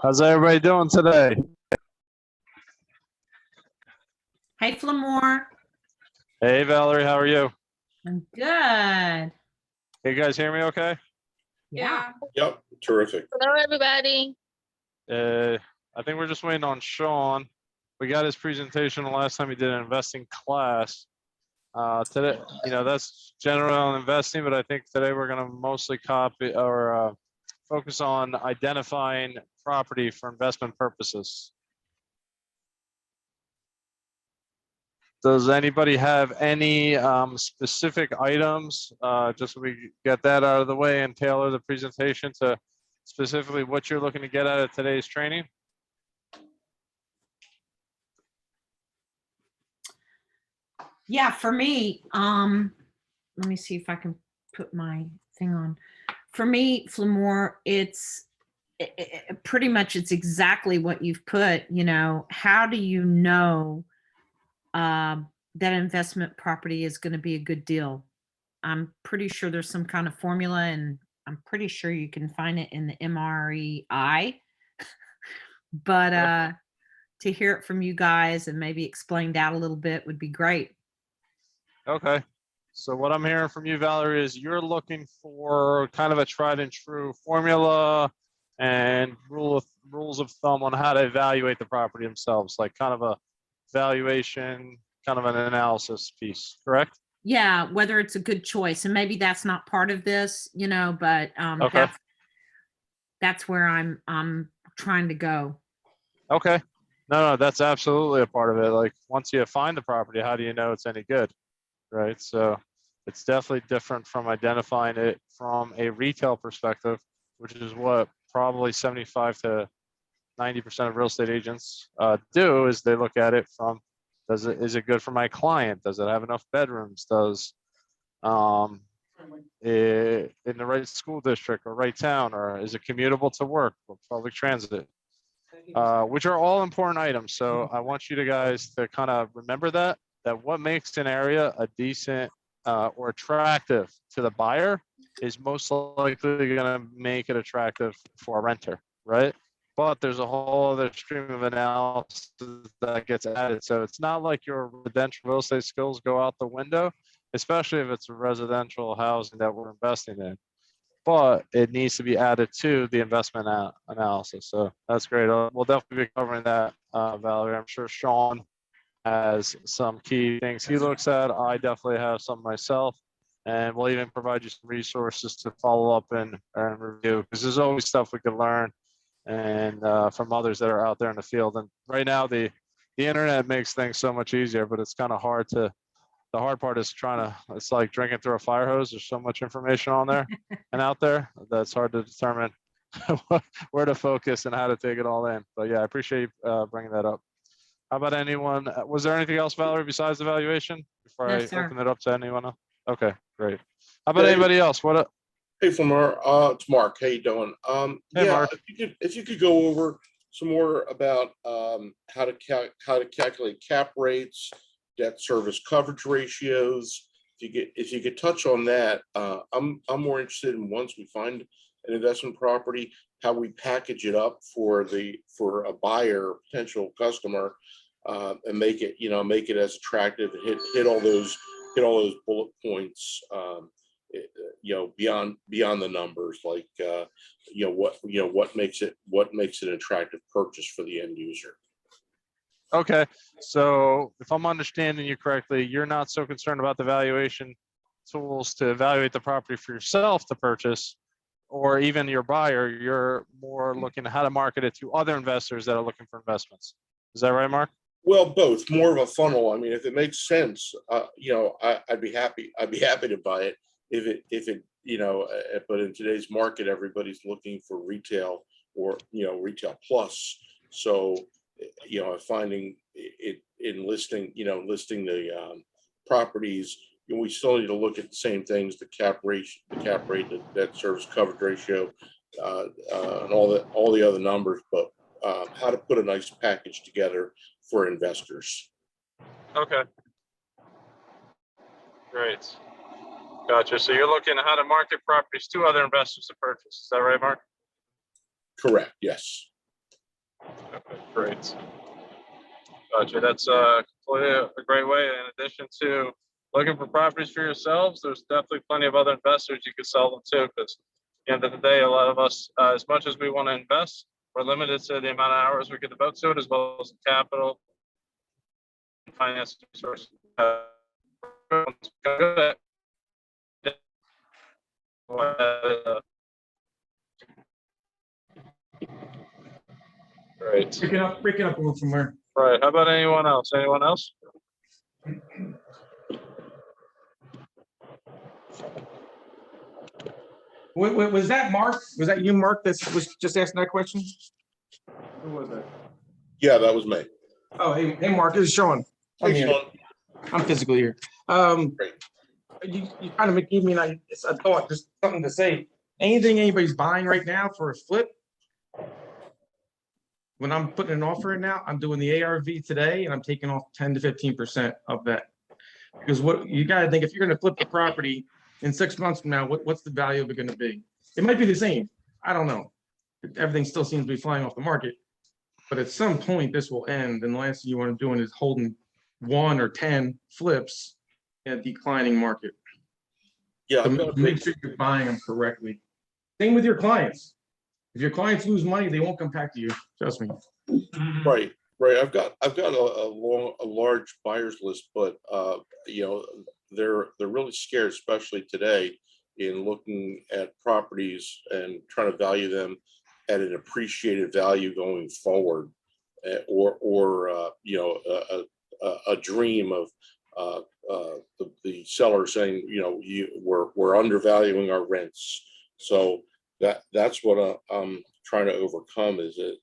How's everybody doing today? Hey, Flamur. Hey, Valerie, how are you? I'm good. Hey, you guys hear me okay? Yeah. Yep, terrific. Hello, everybody. I think we're just waiting on Shawn. We got his presentation the last time he did an investing class. Today, that's general investing, but I think today we're going to mostly copy or focus on identifying property for investment purposes. Does anybody have any specific items, just so we get that out of the way and tailor the presentation to specifically what you're looking to get out of today's training? Yeah, for me, let me see if I can put my thing on. For me, Flamur, it's pretty much it's exactly what you've put. How do you know that investment property is going to be a good deal? I'm pretty sure there's some kind of formula, and I'm pretty sure you can find it in the MREI. But to hear it from you guys and maybe explained out a little bit would be great. Okay. So what I'm hearing from you, Valerie, is you're looking for kind of a tried and true formula and rules of thumb on how to evaluate the property themselves, like kind of a valuation, kind of an analysis piece, correct? Yeah, whether it's a good choice, and maybe that's not part of this, but Okay. that's where I'm trying to go. Okay. No, that's absolutely a part of it. Like once you find the property, how do you know it's any good? Right. So it's definitely different from identifying it from a retail perspective, which is what probably 75 to 90% of real estate agents do, is they look at it from, is it good for my client? Does it have enough bedrooms? Does in the right school district or right town, or is it commutable to work or public transit? Which are all important items. So I want you guys to kind of remember that what makes an area a decent or attractive to the buyer is most likely going to make it attractive for a renter, right? But there's a whole other stream of analysis that gets added. So it's not like your residential real estate skills go out the window, especially if it's a residential housing that we're investing in. But it needs to be added to the investment analysis. So that's great. We'll definitely be covering that, Valerie. I'm sure Shawn has some key things he looks at. I definitely have some myself. And we'll even provide you some resources to follow up and review, because there's always stuff we can learn and from others that are out there in the field. And right now, the internet makes things so much easier, but it's kind of hard to. The hard part is it's like drinking through a fire hose. There's so much information on there and out there that's hard to determine where to focus and how to take it all in. But yeah, I appreciate you bringing that up. How about anyone? Was there anything else, Valerie, besides the valuation before I open it up to anyone else? Okay, great. How about anybody else? Hey, Flamur, it's Mark. How you doing? Hey, Mark. If you could go over some more about how to calculate cap rates, debt service coverage ratios. If you could touch on that, I'm more interested in, once we find an investment property, how we package it up for a buyer, potential customer, and make it as attractive and hit all those bullet points, beyond the numbers, like what makes it an attractive purchase for the end user. Okay, so if I'm understanding you correctly, you're not so concerned about the valuation tools to evaluate the property for yourself to purchase, or even your buyer. You're more looking at how to market it to other investors that are looking for investments. Is that right, Mark? Well, both. More of a funnel. I mean, if it makes sense, I'd be happy to buy it. If it but in today's market, everybody's looking for retail or retail plus. So finding it in listing the properties, we still need to look at the same things: the cap rate, the debt service coverage ratio, and all the other numbers. But how to put a nice package together for investors. Okay. Great. Gotcha. So you're looking at how to market properties to other investors to purchase. Is that right, Mark? Correct. Yes. Okay, great. Gotcha. That's completely a great way. In addition to looking for properties for yourselves, there's definitely plenty of other investors you could sell them to. Because at the end of the day, a lot of us, as much as we want to invest, we're limited to the amount of hours we can devote to it, as well as the capital, finance resources. Great. Break it up a little from where. Right. How about anyone else? Anyone else? Was that Mark? Was that you, Mark, that was just asking that question? Who was that? Yeah, that was me. Oh, hey, Mark, this is Shawn. I'm Hey, here. Shawn. I'm physically here. Great. You kind of gave me a thought, just something to say. Anything anybody's buying right now for a flip? When I'm putting an offer in now, I'm doing the ARV today and I'm taking off 10 to 15% of that. Because what you got to think, if you're going to flip the property in 6 months from now, what's the value of it going to be? It might be the same. I don't know. Everything still seems to be flying off the market. But at some point, this will end. And the last thing you want to do is holding 1 or 10 flips in a declining market. Yeah, So make sure you're buying them correctly. Same with your clients. If your clients lose money, they won't come back to you. Trust me. right. I've got a large buyers list, but they're really scared, especially today, in looking at properties and trying to value them at an appreciated value going forward, or a dream of the seller saying, we're undervaluing our rents. So that's what I'm trying to overcome, is it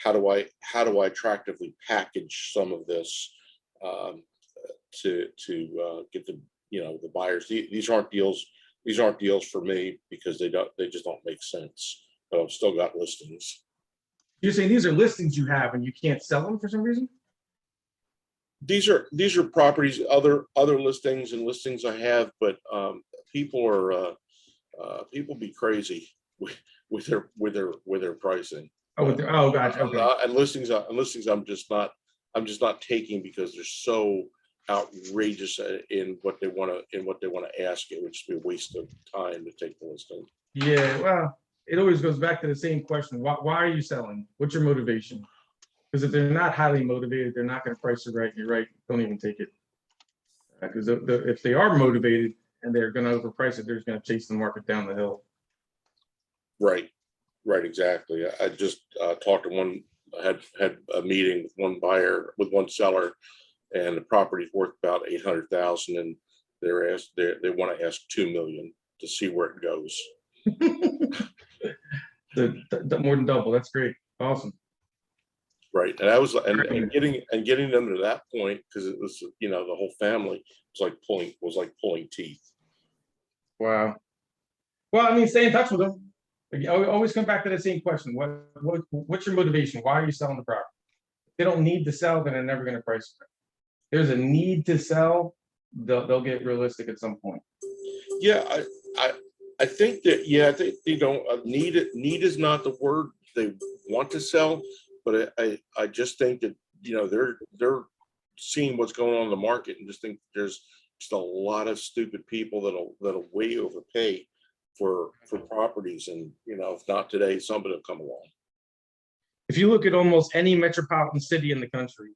how do I attractively package some of this to get the buyers. These aren't deals for me, because they just don't make sense, but I've still got listings. You're saying these are listings you have and you can't sell them for some reason? These are properties, other listings and listings I have, but people be crazy with their pricing. Gotcha. Okay. And listings I'm just not taking, because they're so outrageous in what they want to ask. It would just be a waste of time to take the listing. Yeah, well, it always goes back to the same question. Why are you selling? What's your motivation? Because if they're not highly motivated, they're not going to price it right. You're right. Don't even take it. Because if they are motivated and they're going to overprice it, they're just going to chase the market down the hill. Right, exactly. I just talked to one. I had a meeting with one buyer, with one seller, and the property's worth about 800,000, and they want to ask 2 million to see where it goes. the more than double. That's great. Awesome. Right, and I was and getting them to that point, because it was the whole family was like pulling teeth. Wow. Well, I mean, stay in touch with them. Always come back to the same question. What's your motivation? Why are you selling the property? If they don't need to sell, then they're never going to price it. There's a need to sell, they'll get realistic at some point. Yeah, I think that, I think they don't need it. Need is not the word they want to sell, but I just think that they're seeing what's going on in the market, and just think there's just a lot of stupid people that'll way overpay for properties, and if not today, somebody will come along. If you look at almost any metropolitan city in the country,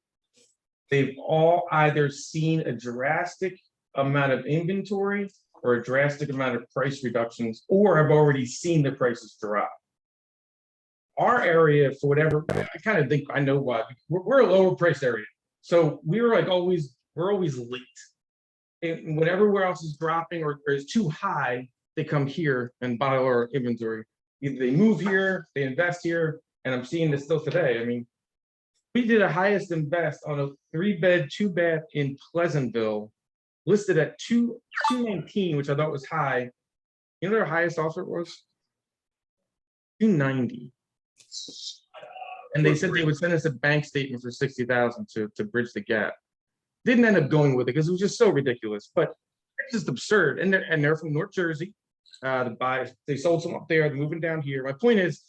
they've all either seen a drastic amount of inventory or a drastic amount of price reductions, or have already seen the prices drop. Our area, for whatever, I kind of think I know why. We're a lower price area, so we're always late. And when everywhere else is dropping or is too high, they come here and buy our inventory. Either they move here, they invest here, and I'm seeing this still today. I mean, we did a highest and best on a 3-bed, 2-bath in Pleasantville, listed at 219, which I thought was high. You know their highest offer was? 290. And they said they would send us a bank statement for 60,000 to bridge the gap. Didn't end up going with it because it was just so ridiculous, but it's just absurd. And they're from North Jersey. They sold some up there, they're moving down here. My point is,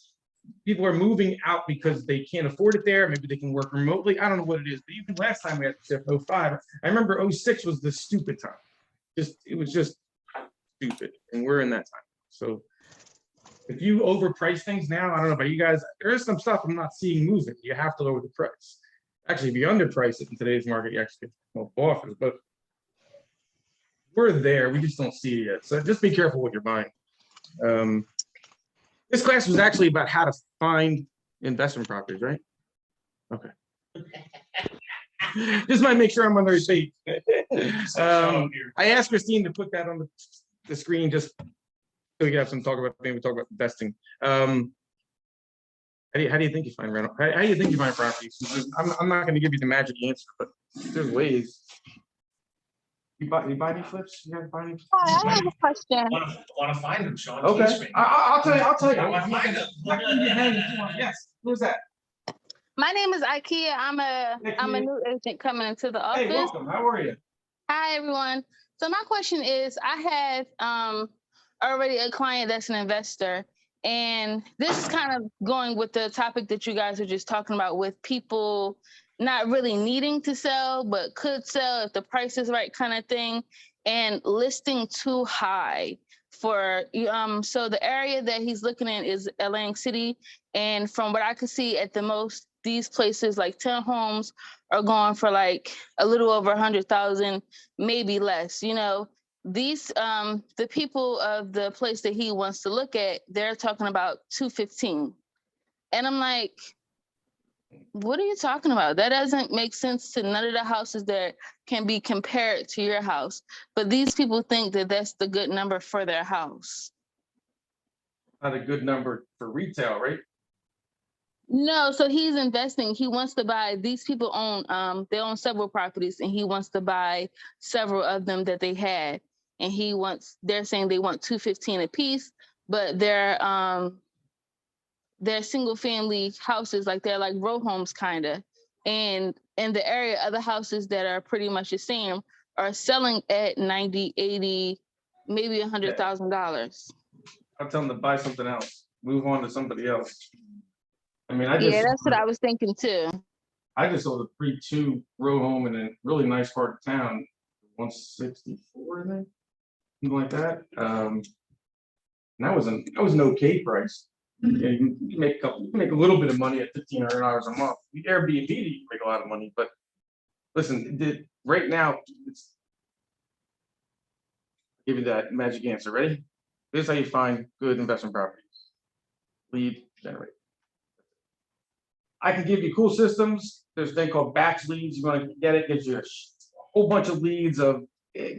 people are moving out because they can't afford it there. Maybe they can work remotely. I don't know what it is. But even last time we had to shift 05, I remember 06 was the stupid time. It was just stupid. And we're in that time. So if you overprice things now, I don't know about you guys, there is some stuff I'm not seeing moving. You have to lower the price. Actually, if you underprice it in today's market, you actually get more offers. But we're there. We just don't see it yet. So just be careful what you're buying. This class was actually about how to find investment properties, right? Okay. Just might make sure I'm on the right page. I asked Christine to put that on the screen just so we can have some talk about, maybe talk about investing. How do you think you find rental? How do you think you find properties? I'm not going to give you the magic answer, but there's ways. You buy any flips? You guys buy any? Hi, I have a question. Want to find them, Shawn? Okay, Teach me. I'll tell you. I want to find them. Yes. Who's that? My name is IKEA. I'm a Ikea. new agent coming into the Hey, office. welcome. How are you? Hi, everyone. So my question is, I have already a client that's an investor, and this is kind of going with the topic that you guys are just talking about, with people not really needing to sell, but could sell if the price is right, kind of thing, and listing too high for so the area that he's looking at is Atlantic City, and from what I could see, at the most, these places like 10 homes are going for like a little over 100,000, maybe less. You know, these the people of the place that he wants to look at, they're talking about 215, and I'm like, what are you talking about? That doesn't make sense to none of the houses that can be compared to your house. But these people think that that's the good number for their house. Not a good number for retail, right? No, so he's investing. He wants to buy, these people own, they own several properties, and he wants to buy several of them that they had. And they're saying they want 215 a piece, but they're single family houses, like they're like row homes kind of. And in the area, other houses that are pretty much the same are selling at 90, 80, maybe $100,000. I'll tell them to buy something else, move on to somebody else. I mean, Yeah, that's what I was thinking too. I just sold a pre-2 row home in a really nice part of town, 164, I think, something like that. And that was an okay price. Yeah, you can make a little bit of money at $1,500 a month. The Airbnb, you can make a lot of money, but listen, right now, give you that magic answer. Ready? This is how you find good investment properties. Lead generate. I can give you cool systems. There's a thing called batch leads. You want to get it, gives you a whole bunch of leads of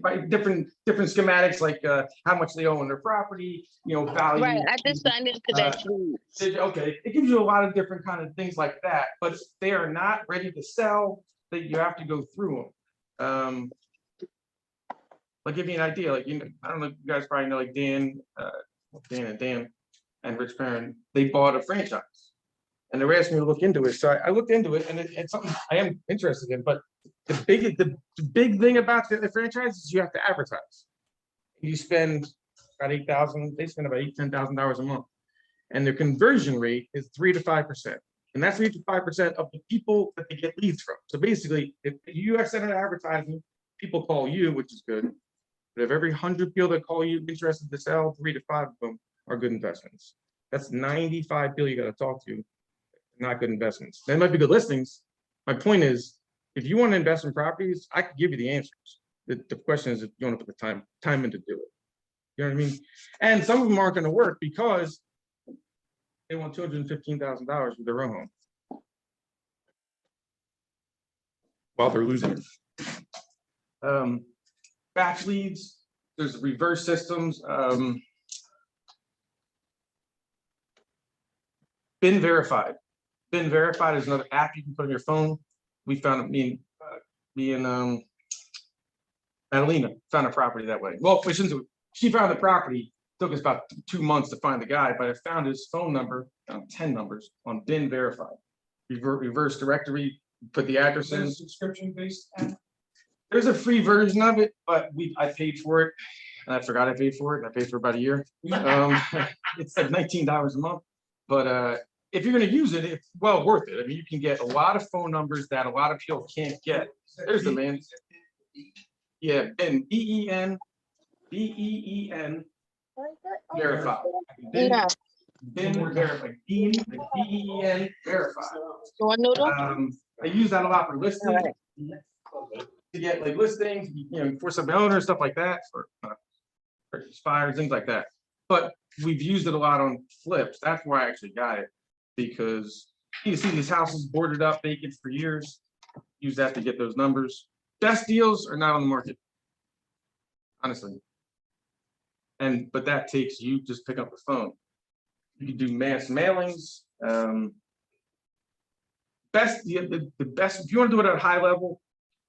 by different schematics, like how much they own their property, value. Right, I just signed into that lead. Okay, it gives you a lot of different kind of things like that, but if they are not ready to sell, that you have to go through them. I'll give you an idea. Like, I don't know, you guys probably know, like Dan and Rich Perrin, they bought a franchise, and they were asking me to look into it. So I looked into it, and it's something I am interested in. But the big thing about the franchise is you have to advertise. You spend about $8,000. They spend about $10,000 a month, and their conversion rate is 3 to 5%, and that's 3 to 5% of the people that they get leads from. So basically, if you have sent out advertising, people call you, which is good. But if every 100 people that call you interested to sell, 3 to 5 of them are good investments. That's 95 people you got to talk to, not good investments. They might be good listings. My point is, if you want to invest in properties, I could give you the answers. The question is if you want to put the time in to do it. You know what I mean? And some of them aren't going to work because they want $215,000 with their own home while they're losing it. Batch leads, there's reverse systems. Been verified. Been verified is another app you can put on your phone. We found it, me and Adelina found a property that way. Well, she found the property. Took us about 2 months to find the guy, but I found his phone number, 10 numbers on Been Verified. Reverse directory, put the address in. Subscription based app? There's a free version of it, but I paid for it, and I forgot I paid for it. I paid for about a year. It's like $19 a month, but if you're gonna use it, it's well worth it. I mean, you can get a lot of phone numbers that a lot of people can't get. There's the man. Yeah, Ben, B-E-N, verify. Yeah. Ben verify, B-E-N verify. You want noodle? I use that a lot for listings. To get like listings, for some owners, stuff like that, for expires, things like that. But we've used it a lot on flips. That's why I actually got it, because you see these houses boarded up vacant for years. Use that to get those numbers. Best deals are not on the market, honestly. But that takes you just pick up the phone. You can do mass mailings. The best, if you want to do it at a high level,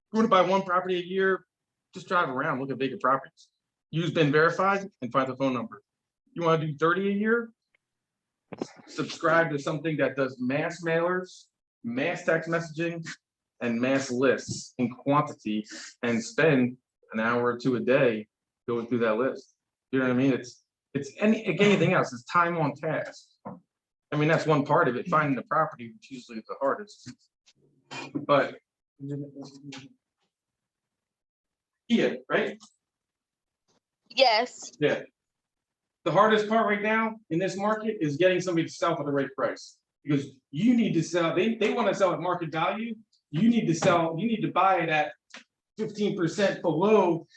if you want to buy one property a year, just drive around, look at vacant properties. Use Ben Verified and find the phone number. You want to do 30 a year? Subscribe to something that does mass mailers, mass text messaging, and mass lists in quantity, and spend an hour or two a day going through that list. You know what I mean? It's like anything else, it's time on task. I mean, that's one part of it, finding the property, which usually is the hardest. But yeah, right? Yes. Yeah. The hardest part right now in this market is getting somebody to sell for the right price, because you need to sell, they want to sell at market value. You need to buy it at 15% below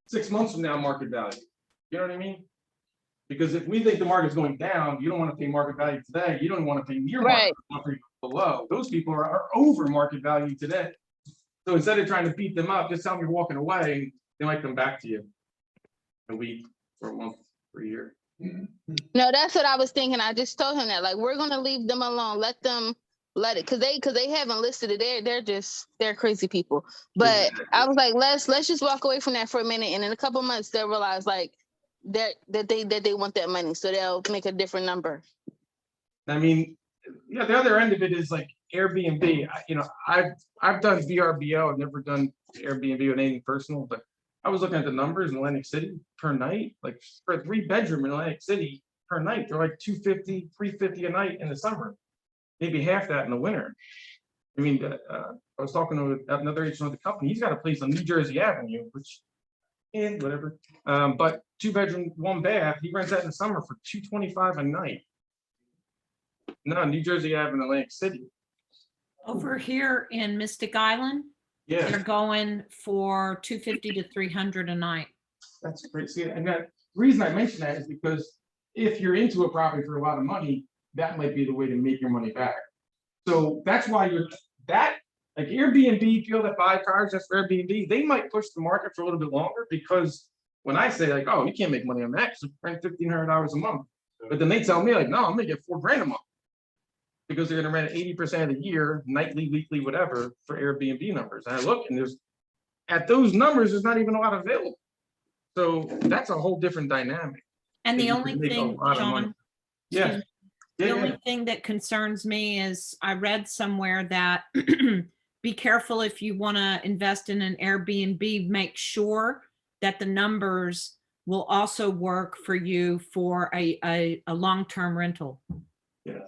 6 months from now market value. You know what I mean? Because if we think the market's going down, you don't want to pay market value today. You don't want to pay near market below. Those people are over market value today. So instead of trying to beat them up, just tell them you're walking away, and they might come back to you a week or a month or a year. No, that's what I was thinking. I just told him that, like, we're gonna leave them alone. Let it, because they haven't listed it. They're crazy people. But I was like, let's just walk away from that for a minute, and in a couple months they'll realize like that they want that money, so they'll make a different number. I mean, yeah, the other end of it is like Airbnb. I've done VRBO. I've never done Airbnb with anything personal, but I was looking at the numbers in Atlantic City per night, like for a 3-bedroom in Atlantic City per night, they're like $250, $350 a night in the summer, maybe half that in the winter. I mean, I was talking to another agent of the company. He's got a place on New Jersey Avenue, which, and whatever, but 2-bedroom, 1 bath. He rents that in the summer for $225 a night. No, New Jersey Avenue, Atlantic City. Over here in Mystic Island, Yeah, they're going for $250 to $300 a night. that's great. See, and that the reason I mention that is because if you're into a property for a lot of money, that might be the way to make your money back. So that's why like Airbnb, people that buy cars just for Airbnb, they might push the market for a little bit longer, because when I say like, oh, you can't make money on that, so rent $1,500 a month. But then they tell me like, no, I'm gonna get $4,000 a month, because they're gonna rent 80% of the year, nightly, weekly, whatever, for Airbnb numbers. And I look, and at those numbers, there's not even a lot available. So that's a whole different dynamic. And the You only can make a thing, lot of money. Shawn, Yeah. the only thing that concerns me is I read somewhere that be careful if you want to invest in an Airbnb, make sure that the numbers will also work for you for a long-term rental. Yeah.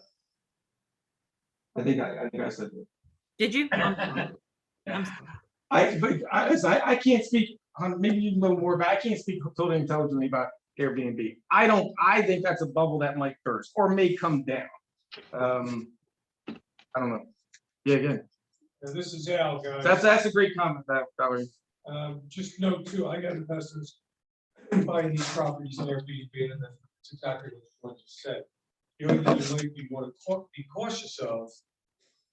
I think I said that. Did you? I can't speak on, maybe you know more, but I can't speak totally intelligently about Airbnb. I think that's a bubble that might burst or may come down. I don't know. Yeah, again. This is Al, guys. That's a great comment, Valerie. Just note too, I got investors buying these properties in Airbnb, and that's exactly what you said. The only thing you might want to be cautious of,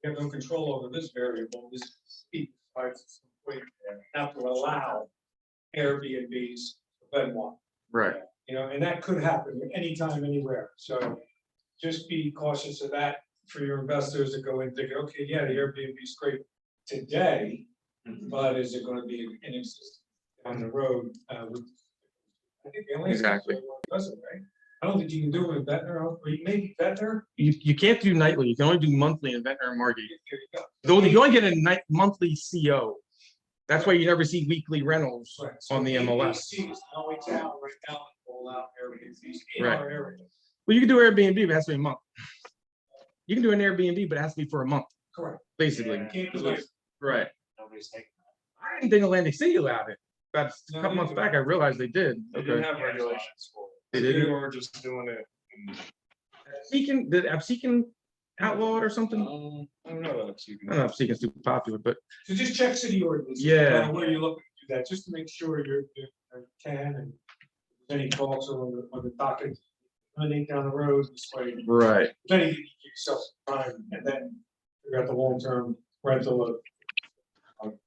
you have no control over this variable, is speed. Have to allow Airbnbs to then one. Right. And that could happen anytime, anywhere. So just be cautious of that for your investors that go in thinking, okay, yeah, the Airbnb is great today, but is it going to be in existence down the road? I think the only Exactly. doesn't, right? I don't think you can do it with Ventnor, or maybe Ventnor. You can't do nightly. You can only do monthly in Ventnor and Margate. Here you go. Though you only get a monthly CO. That's why you never see weekly rentals Right. on the MLS. ABC is the only town right now that will allow Airbnbs in Right. our area. Well, you can do Airbnb, but it has to be a month. You can do an Airbnb, but it has to be for a month, Correct. basically. Can't do that. Right. Nobody's taking I didn't think Atlantic City allowed it. About a couple months back, I realized they did. They didn't Okay. have regulations for They it. didn't? They were just doing it. Did Absecon outlaw it or something? I don't know. I don't know if Absecon's too popular, but So just check city ordinance. Yeah. Where you're looking to do that, just to make sure you can and any calls on the docket, running down the road this way. right. Then you give yourself some time and then figure out the long-term rental of.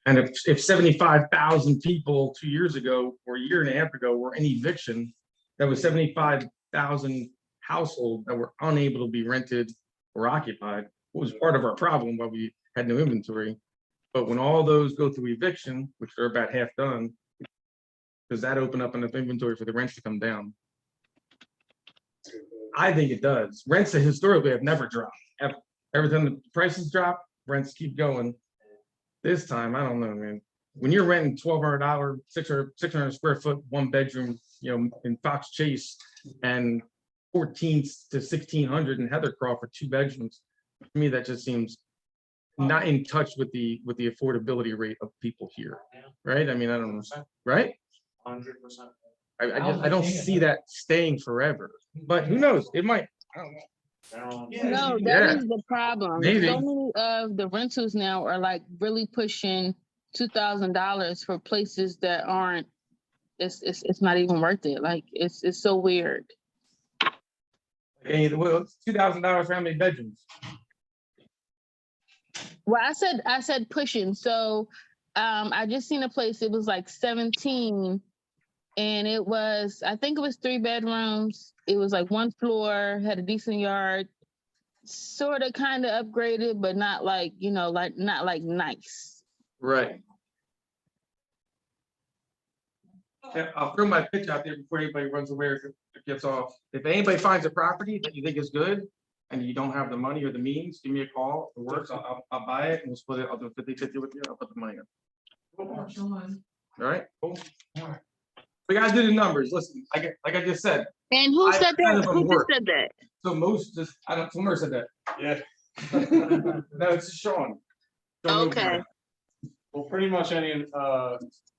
And if 75,000 people 2 years ago or a year and a half ago were in eviction, that was 75,000 households that were unable to be rented or occupied. What was part of our problem while we had no inventory. But when all those go through eviction, which are about half done, does that open up enough inventory for the rents to come down? I think it does. Rents historically have never dropped. Every time the prices drop, rents keep going. This time, I don't know, man. When you're renting $1,200, 600 square foot, 1 bedroom, in Fox Chase, and 14 to 1,600 in Heathercroft for 2 bedrooms, to me that just seems not in touch with the affordability rate of people here, right? I mean, I don't know, right? 100%. I don't see that staying forever, but who knows? It might. I don't know. No, that Yeah. is the problem. Maybe. So many of the rentals now are like really pushing $2,000 for places that aren't. It's not even worth it. Like it's so weird. Okay, well, $2,000 for how many bedrooms? Well, I said pushing. So I just seen a place. It was like 17, and I think it was 3 bedrooms. It was like 1 floor, had a decent yard, sort of kind of upgraded, but not like, not like nice. Right. Yeah, I'll throw my pitch out there before anybody runs away or gets off. If anybody finds a property that you think is good and you don't have the money or the means, give me a call. If it works, I'll buy it and we'll split it. I'll do 50-50 with you. I'll put the money in. All right, cool. All right. We gotta do the numbers. Listen, like I just said. And who said that? 5% of them Who work. just said that? So most just, I don't, Flamur said that. Yeah. No, it's Shawn. Okay. Well, pretty much any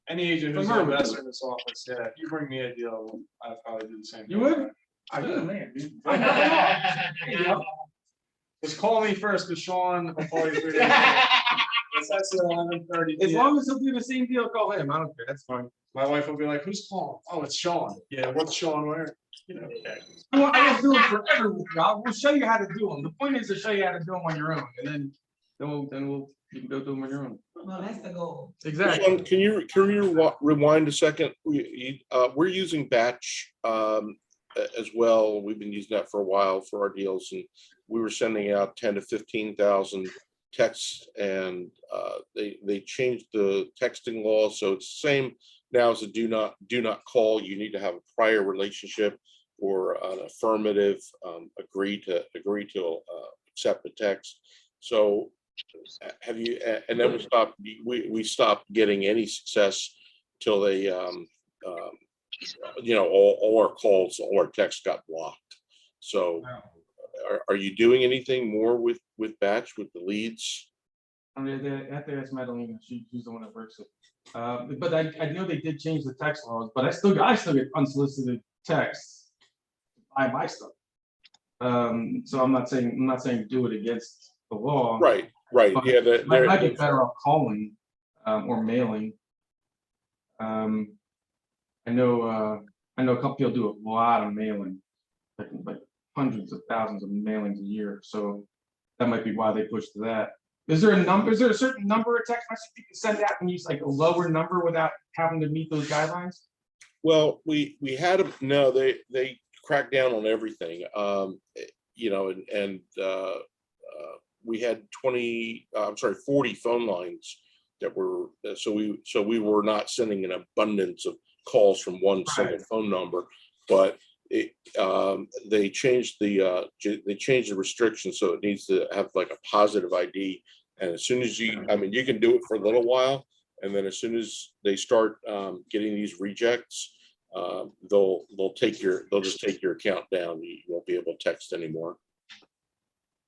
agent who's an Flamur would do investor it. in this office, yeah, if you bring me a deal, I'd probably do the same. You would? You're the man, dude. Just call me first, because Shawn will call you 3 days. That's at 11:30. As long as he'll do the same deal, call him. I don't care. That's fine. My wife will be like, "Who's calling?" "Oh, it's Shawn." "Yeah, what's Shawn wearing?" Okay. Well, I will do it for everyone. We'll show you how to do them. The point is to show you how to do them on your own, and then you can go do them on your own. Well, that's the goal. Exactly. Sean, can you rewind a second? We're using Batch as well. We've been using that for a while for our deals, and we were sending out 10 to 15,000 texts, and they changed the texting law, so it's the same now as a do not call. You need to have a prior relationship or an affirmative agree to accept the text. So have you? And then we stopped getting any success till they all our calls, all our texts got blocked. So are you doing anything more with Batch with the leads? I mean, I have to ask Madeline. She's the one that works it. But I know they did change the text laws, but I still get unsolicited texts to buy my stuff. So I'm not saying do it against the law. Right. But Yeah, I might be better off calling or mailing. I know a couple people do a lot of mailing, like hundreds of thousands of mailings a year. So that might be why they pushed to that. Is there a certain number of text messages you can send out and use like a lower number without having to meet those guidelines? Well, we had no, they cracked down on everything. We had 40 phone lines that were so we were not sending an abundance of calls from one single phone number, but they changed the restrictions, so it needs to have like a positive ID. And as soon as you can do it for a little while, and then as soon as they start getting these rejects, they'll just take your account down. You won't be able to text anymore.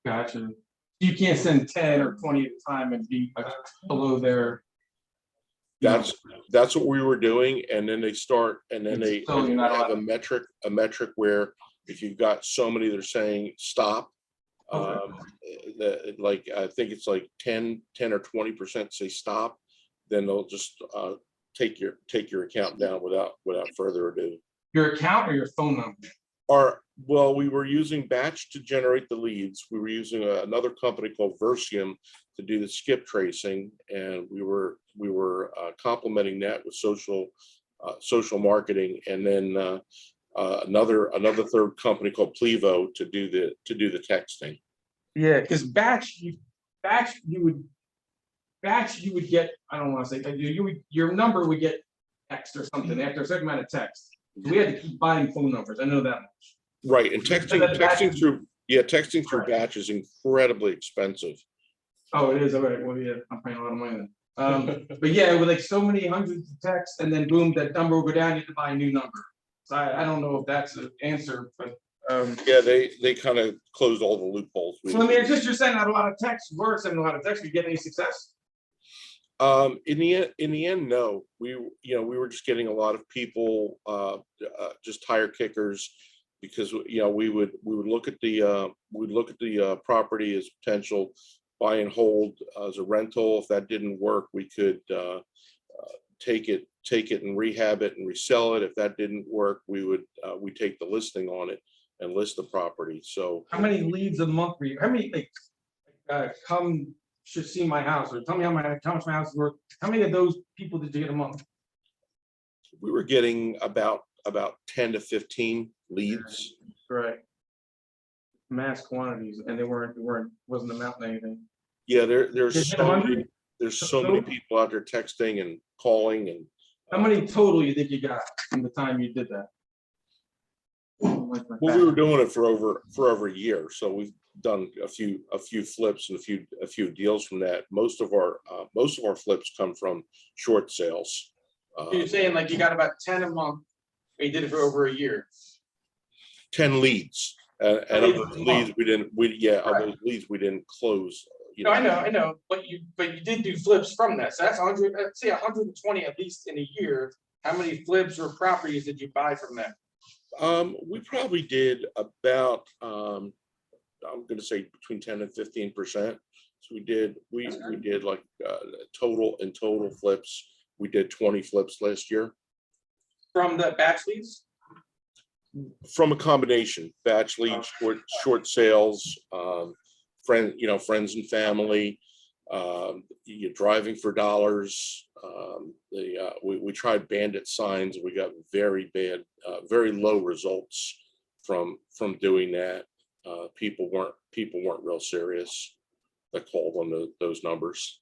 Gotcha. You can't send 10 or 20 at a time and be below their. That's what we were doing, and then they start, and then they So you're not have allowed- a metric where if you've got so many, they're saying stop. Okay. Like, I think it's like 10 or 20% say stop, then they'll just take your account down without further ado. Your account or your phone number? Well, we were using Batch to generate the leads. We were using another company called Versium to do the skip tracing, and we were complementing that with social marketing, and then another third company called Plevo to do the texting. Yeah, because batch you would get, I don't want to say, your number would get text or something after a certain amount of text. So we had to keep buying phone numbers. I know that much. Right, and texting through Batch is incredibly expensive. Oh, it is. All right. Well, yeah, I'm paying a lot of money then. But yeah, with like so many hundreds of texts, and then boom, that number will go down. You have to buy a new number. So I don't know if that's an answer, but Yeah, they kind of closed all the loopholes. so I mean, it's just you're sending out a lot of text. We're sending a lot of text. You get any success? In the end, no. We were just getting a lot of people, just tire kickers, because we would look at the property as potential buy and hold as a rental. If that didn't work, we could take it and rehab it and resell it. If that didn't work, we take the listing on it and list the property. So How many leads a month were you? How many come should see my house, or tell me how much my house is worth? How many of those people did you get a month? we were getting about 10 to 15 leads. Right. Mass quantities, and wasn't amounting to anything. Yeah, Did you hit 100? there's so many people out there texting and calling, and How many total you think you got from the time you did that? well, we were doing it for over a year, so we've done a few flips and a few deals from that. Most of our flips come from short sales. You're saying like you got about 10 a month, and you did it for over a year. 10 leads, and of those leads we didn't close. No, I know, but you did do flips from that. So that's 100. Let's say 120 at least in a year. How many flips or properties did you buy from that? We probably did about I'm going to say between 10 and 15%. So we did like total flips. We did 20 flips last year. From the batch leads? From a combination, batch leads, short sales, friends and family, you're driving for dollars. We tried bandit signs. We got very low results from doing that. People weren't real serious that called on those numbers.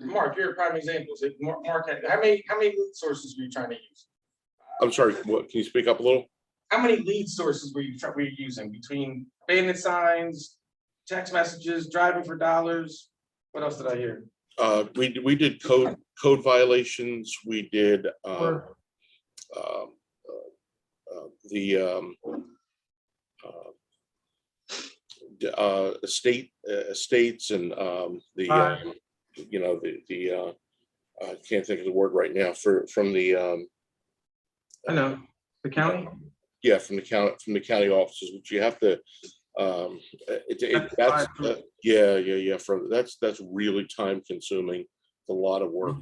Mark, you're a prime example. So Mark, how many lead sources were you trying to use? I'm sorry, what, can you speak up a little? How many lead sources were you using between bandit signs, text messages, driving for dollars? What else did I hear? We did code violations. We did estates and I can't think of the word right now from the I know the county. Yeah, from the county offices, which you have to. That's really time consuming. It's a lot of work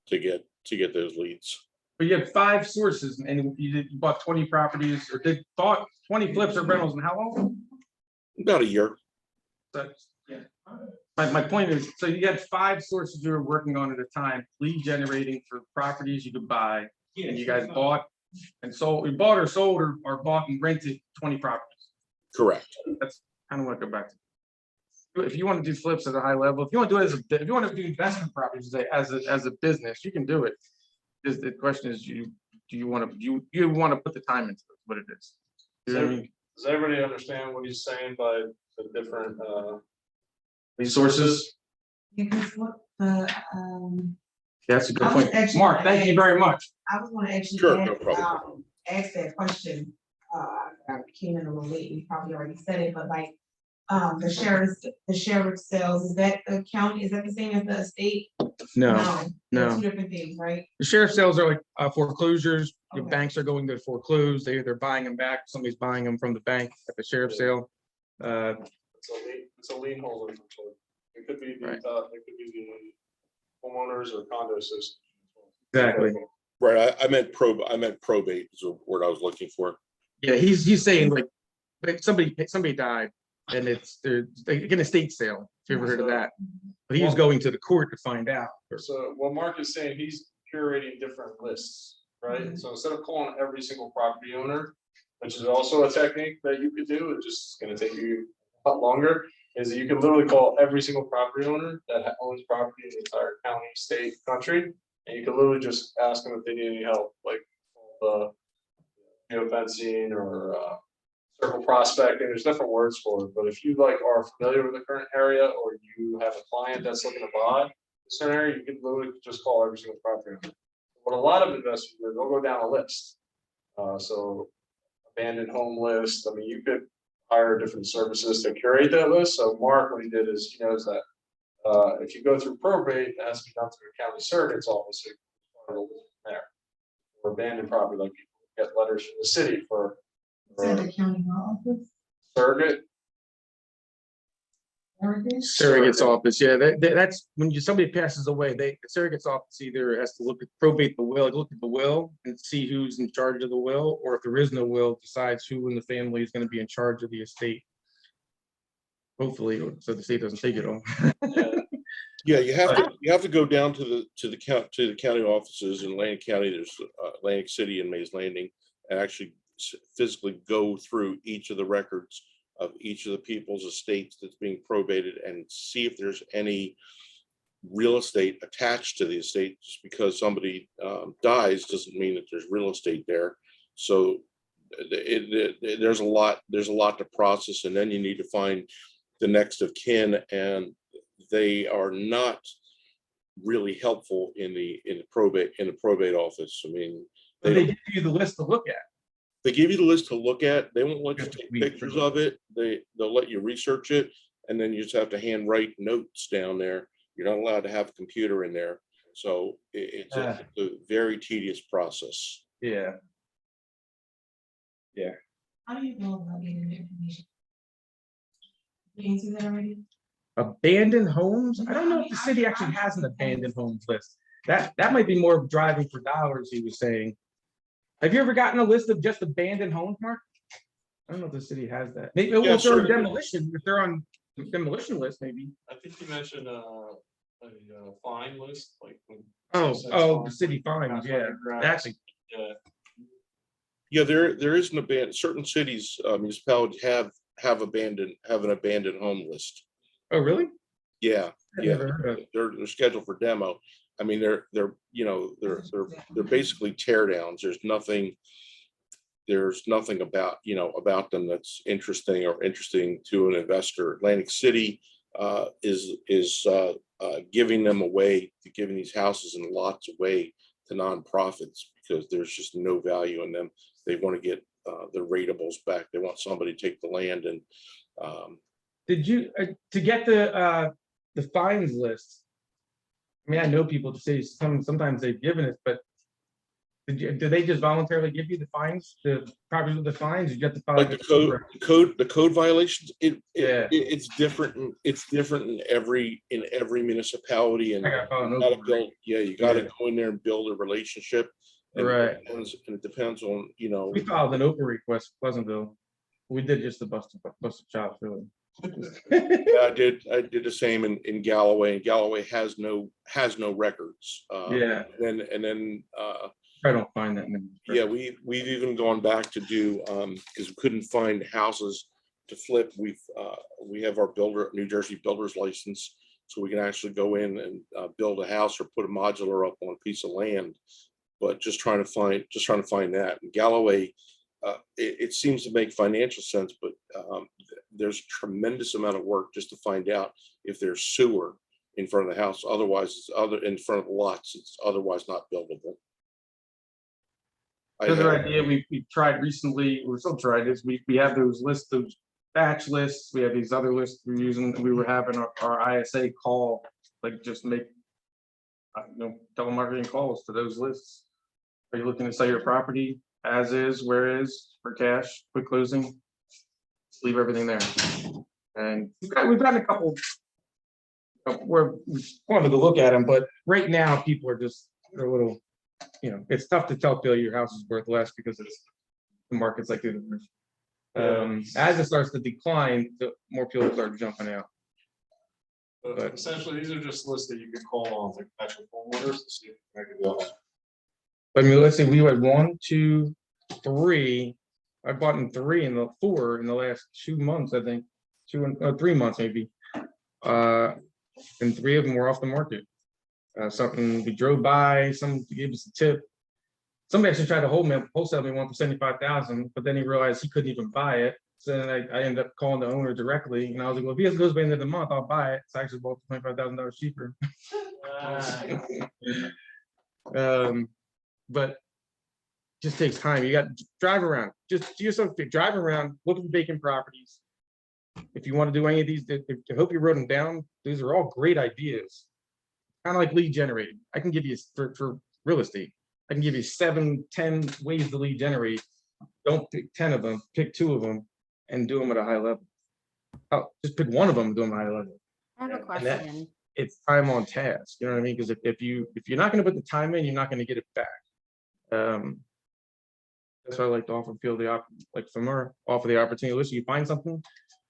to get those leads. But you had 5 sources, and you bought 20 properties, or bought 20 flips or rentals in how long? About a year. Yeah. My point is, so you had 5 sources you were working on at a time, lead generating for properties you could buy, and you guys bought and sold. You bought or sold or bought and rented 20 properties. Correct. That's kind of what I go back to. If you want to do flips at a high level, if you want to do it if you want to do investment properties as a business, you can do it. The question is, do you want to put the time into it? What it is. You know what I mean? Does everybody understand what he's saying by the different Resources? Because what That's a good I was point. actually Mark, thank you very much. I was gonna actually Sure, no problem. ask that question. I came in a little late, you probably already said it, but like, the sheriff's sales, is that the county, is that the same as the estate? No, They're no. two different things, right? The sheriff's sales are like foreclosures. The Okay. banks are going to foreclose. They're buying them back. Somebody's buying them from the bank at the sheriff's sale. It's a lien holder. It could be Right. it could be the homeowners or condo association. Exactly. Right, I meant probate is the word I was looking for. Yeah, he's saying like somebody died and they're like an estate sale. If you ever heard of that? But he was going to the court to find out. So what Mark is saying, he's curating different lists, right? So instead of calling every single property owner, which is also a technique that you could do, it's just gonna take you a lot longer, is that you can literally call every single property owner that owns property in the entire county, state, country, and you can literally just ask them if they need any help, like geofencing or circle prospecting. There's different words for it, but if you like are familiar with the current area or you have a client that's looking to buy a certain area, you can literally just call every single property owner. What a lot of investors do, they'll go down a list. So abandoned home list. I mean, you could hire different services to curate that list. So Mark, what he did is he knows that if you go through probate, it has to be done through a county surrogate's office. So you can start a list from there. For abandoned property, like people get letters from the city for Is that the county law office? surrogate. Surrogates? Surrogate's office, yeah, that's when somebody passes away, the surrogate's office either has to probate the will, look at the will and see who's in charge of the will, or if there is no will, decides who in the family is going to be in charge of the estate. Hopefully, so the state doesn't take it all. Yeah, you have to go down to the county offices in Atlantic County. There's Atlantic City and Mays Landing, and actually physically go through each of the records of each of the people's estates that's being probated and see if there's any real estate attached to the estate. Just because somebody dies doesn't mean that there's real estate there. So there's a lot to process, and then you need to find the next of kin, and they are not really helpful in the probate office. I mean, They give you the list to look at. they give you the list to look at. They won't let you Just take read pictures through of it. They'll let you research it, and then you just have to handwrite notes down there. You're not allowed to have a computer in there. So it's a very tedious process. Yeah. How do you go about getting the information? You answered that already? Abandoned homes? I don't know if the city actually has an abandoned homes list. That might be more driving for dollars, he was saying. Have you ever gotten a list of just abandoned homes, Mark? I don't know if the city has that. Maybe Yeah, if they're on sure. demolition, if they're on the demolition list, maybe. I think you mentioned a fine list, like. The city fines, yeah. That's Yeah. Yeah, there is an abandoned. Certain cities, municipalities have an abandoned home list. oh, really? Yeah, I've yeah, never heard of it. they're scheduled for demo. I mean, they're basically tear downs. There's nothing about them that's interesting to an investor. Atlantic City is giving them away, giving these houses and lots away to nonprofits because there's just no value in them. They want to get the ratables back. They want somebody to take the land and. Did you to get the fines list? I mean, I know people to say sometimes they've given it, but do they just voluntarily give you the fines, the properties with the fines? You have to follow Like the code violations. It's different. It's different in every municipality, and I gotta follow you gotta build. Yeah, you got to go in there and build a relationship. And Right. It depends on We filed an open request, Pleasantville. We did just the busted chops, really. Yeah, I did the same in Galloway, and Galloway has no records. Yeah. And then I don't find that many. yeah, we've even gone back to do because we couldn't find houses to flip. We have our New Jersey builder's license, so we can actually go in and build a house or put a modular up on a piece of land. But just trying to find that in Galloway. It seems to make financial sense, but there's a tremendous amount of work just to find out if there's sewer in front of the house. Otherwise, in front of the lots, it's otherwise not buildable. Another idea we tried recently, we still tried, is we have those lists of batch lists. We have these other lists we're using. We were having our ISA call, like just make telemarketing calls to those lists. Are you looking to sell your property as is, where is, for cash, quick closing? Just leave everything there. And we've gotten a couple. We're wanted to look at them, but right now people are just they're a little, it's tough to tell people your house is worth less because it's the market's like the as it starts to decline, the more people start jumping out. But essentially, these are just lists that you can call on, like actual homeowners to see if you can make a deal. I mean, let's say we had 1, 2, 3. I bought in 3 and 4 in the last 2 months, I think, 3 months maybe. And 3 of them were off the market. Something we drove by, someone gave us a tip. Somebody actually tried to wholesale me one for 75,000, but then he realized he couldn't even buy it. So then I ended up calling the owner directly, and I was like, "Well, if he goes by the end of the month, I'll buy it." So I actually bought it for $25,000 cheaper. But just takes time. You got to drive around. Just do yourself drive around, look at vacant properties. If you want to do any of these, I hope you wrote them down. These are all great ideas. Kind of like lead generating. I can give you for real estate. I can give you 7, 10 ways to lead generate. Don't pick 10 of them. Pick 2 of them and do them at a high level. Oh, just pick 1 of them and do them at a high level. I have a And that- question. It's time on task. You know what I mean? Because if you're not going to put the time in, you're not going to get it back. That's why I like to offer people like Flamur, offer the opportunity. Listen, you find something.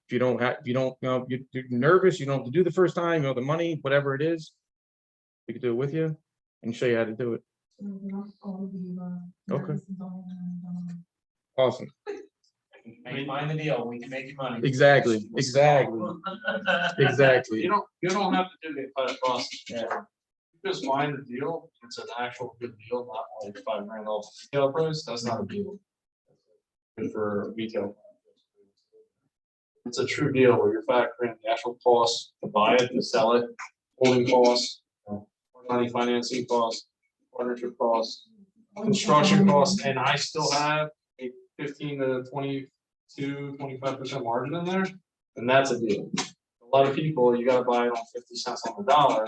If you don't have, you're nervous, you don't have to do the first time, the money, whatever it is, we can do it with you and show you how to do it. Okay. Awesome. We find the deal, we can make you money. Exactly. Exactly. You don't have to do the entire process. Yeah. You just find the deal. It's an actual good deal, not like $5 grand off retail price. That's not a deal. Good for retail. It's a true deal where you're factoring the actual cost to buy it, to sell it, holding costs, money financing costs, furniture costs, construction costs, and I still have a 15 to 22, 25% margin in there, and that's a deal. A lot of people, you gotta buy it on 50 cents on the dollar,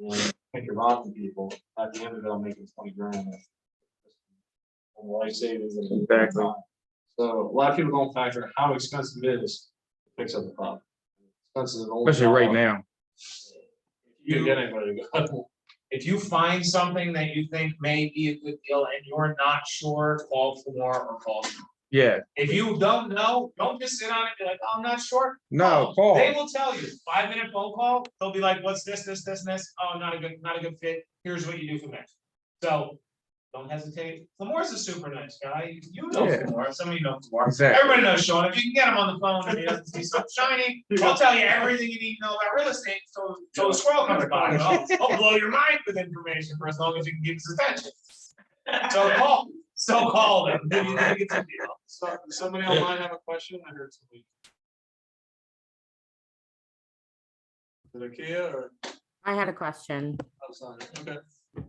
and think you're robbing people. At the end of it, I'm making 20 grand. On life savings. Exactly. So a lot of people don't factor how expensive it is to fix up the problem. Expensive. Especially right now. You can get anybody to go. If you find something that you think may be a good deal and you're not sure, call for or call. Yeah. If you don't know, don't just sit on it and be like, oh, I'm not sure. No, call. They will tell you, 5-minute phone call, they'll be like, what's this, this, this, and this? Oh, not a good fit. Here's what you do from there. So don't hesitate. Flamur's a super nice guy. You know Flamur. Some of you know Flamur. Exactly. Everybody knows Shawn. If you can get him on the phone and he doesn't see something shiny, he'll tell you everything you need to know about real estate. So the squirrel comes by. I'll blow your mind with information for as long as you can give his attention. So call them. You think it's a deal. So, somebody online have a question? I heard somebody. Is it Kia or? I had a question. Okay.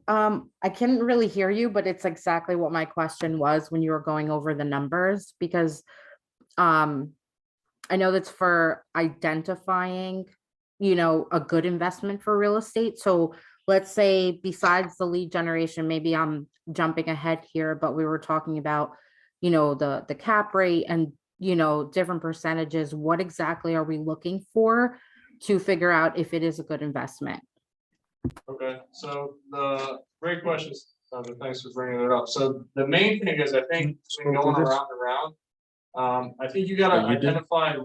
I couldn't really hear you, but it's exactly what my question was when you were going over the numbers, because I know that's for identifying, a good investment for real estate. So let's say besides the lead generation, maybe I'm jumping ahead here, but we were talking about, the cap rate and, different percentages. What exactly are we looking for to figure out if it is a good investment? Okay, so the great questions. Sandra, thanks for bringing it up. So the main thing is, I think going around and around, I think you gotta identify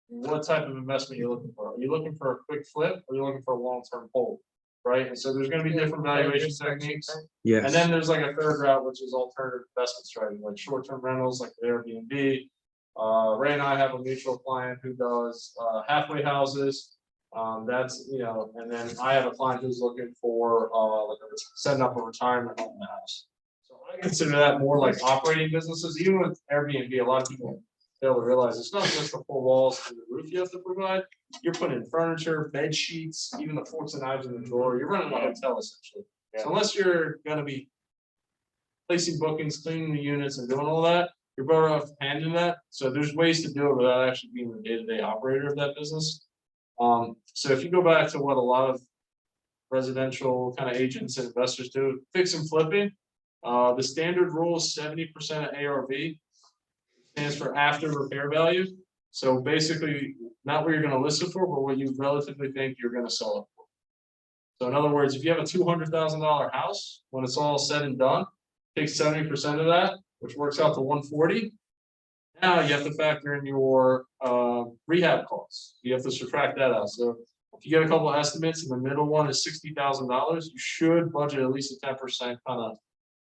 what type of investment you're looking for. Are you looking for a quick flip or are you looking for a long-term hold? Right, and so there's gonna be different valuation techniques. Yes. And then there's like a third route, which is alternative investment strategy, like short-term rentals, like Airbnb. Ray and I have a mutual client who does halfway houses. That's, and then I have a client who's looking for setting up a retirement home in the house. So I consider that more like operating businesses. Even with Airbnb, a lot of people fail to realize it's not just the 4 walls and the roof you have to provide. You're putting in furniture, bed sheets, even the forks and knives in the drawer. You're running a hotel essentially. So unless you're gonna be placing bookings, cleaning the units and doing all that, you're better off handling that. So there's ways to do it without actually being the day-to-day operator of that business. So if you go back to what a lot of residential kind of agents and investors do, fix and flipping, the standard rule is 70% of ARV, stands for after repair value. So basically, not what you're going to list it for, but what you relatively think you're going to sell it for. So in other words, if you have a $200,000 house, when it's all said and done, take 70% of that, which works out to 140. Now you have to factor in your rehab costs. You have to subtract that out. So if you get a couple of estimates, and the middle one is $60,000, you should budget at least a 10% kind of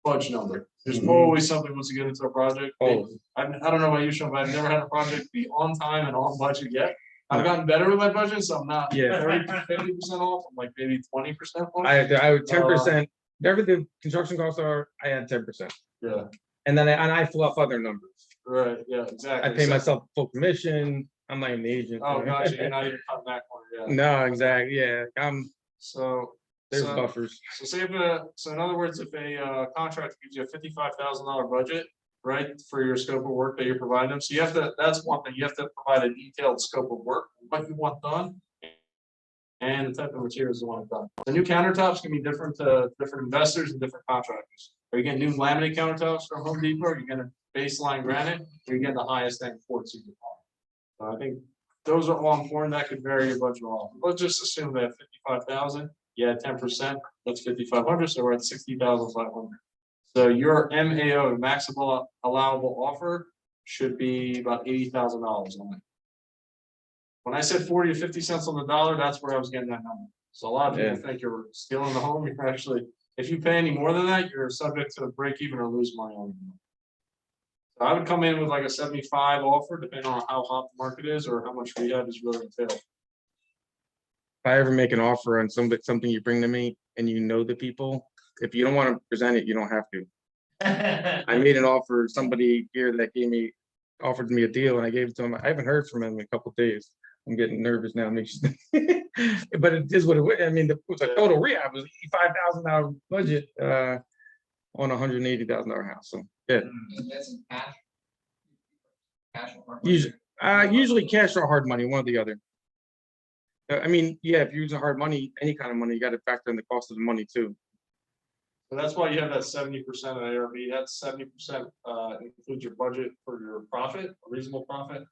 budge number. There's always something once you get into a project. Oh, I don't know about you, Shawn, but I've never had a project be on time and on budget yet. I've gotten better with my budget, so I'm not Yeah. 50% off. I'm like maybe 20% off. I would 10%, whatever the construction costs are, I had 10%. Yeah, And then I fluff other numbers. right, yeah, exactly. I pay So- myself full commission. I'm not even the agent. Oh, gotcha, you're not even cutting back on it, yeah. No, exactly. Yeah, So, there's so- buffers. So say so in other words, if a contractor gives you a $55,000 budget, right, for your scope of work that you're providing them, so you have to, that's one thing, you have to provide a detailed scope of work, what you want done, and the type of materials you want done. The new countertops can be different to different investors and different contractors. Are you getting new laminate countertops from Home Depot? Are you getting baseline granite? Or are you getting the highest end quartz you can find? So I think those are all important. That could vary your budget a lot. Let's just assume that 55,000. Yeah, 10%, that's 5,500, so we're at 60,500. So your MAO, maximum allowable offer, should be about $80,000 on it. When I said 40 to 50 cents on the dollar, that's where I was getting that number. So a lot of people think you're stealing the home. You're actually, if you pay any more than that, you're subject to break even or lose money on it. So I would come in with like a 75 offer, depending on how hot the market is or how much rehab is really entailed. If I ever make an offer on something you bring to me and you know the people, if you don't want to present it, you don't have to. I made an offer, somebody here that offered me a deal and I gave it to him. I haven't heard from him in a couple of days. I'm getting nervous now. But it is what it was. I mean, the total rehab was $85,000 budget on a $180,000 house. So yeah. That's in cash. Cash or hard money? Usually cash or hard money, one or the other. I mean, yeah, if you're using hard money, any kind of money, you got to factor in the cost of the money too. So that's why you have that 70% of ARV. That 70% includes your budget for your profit, a reasonable profit,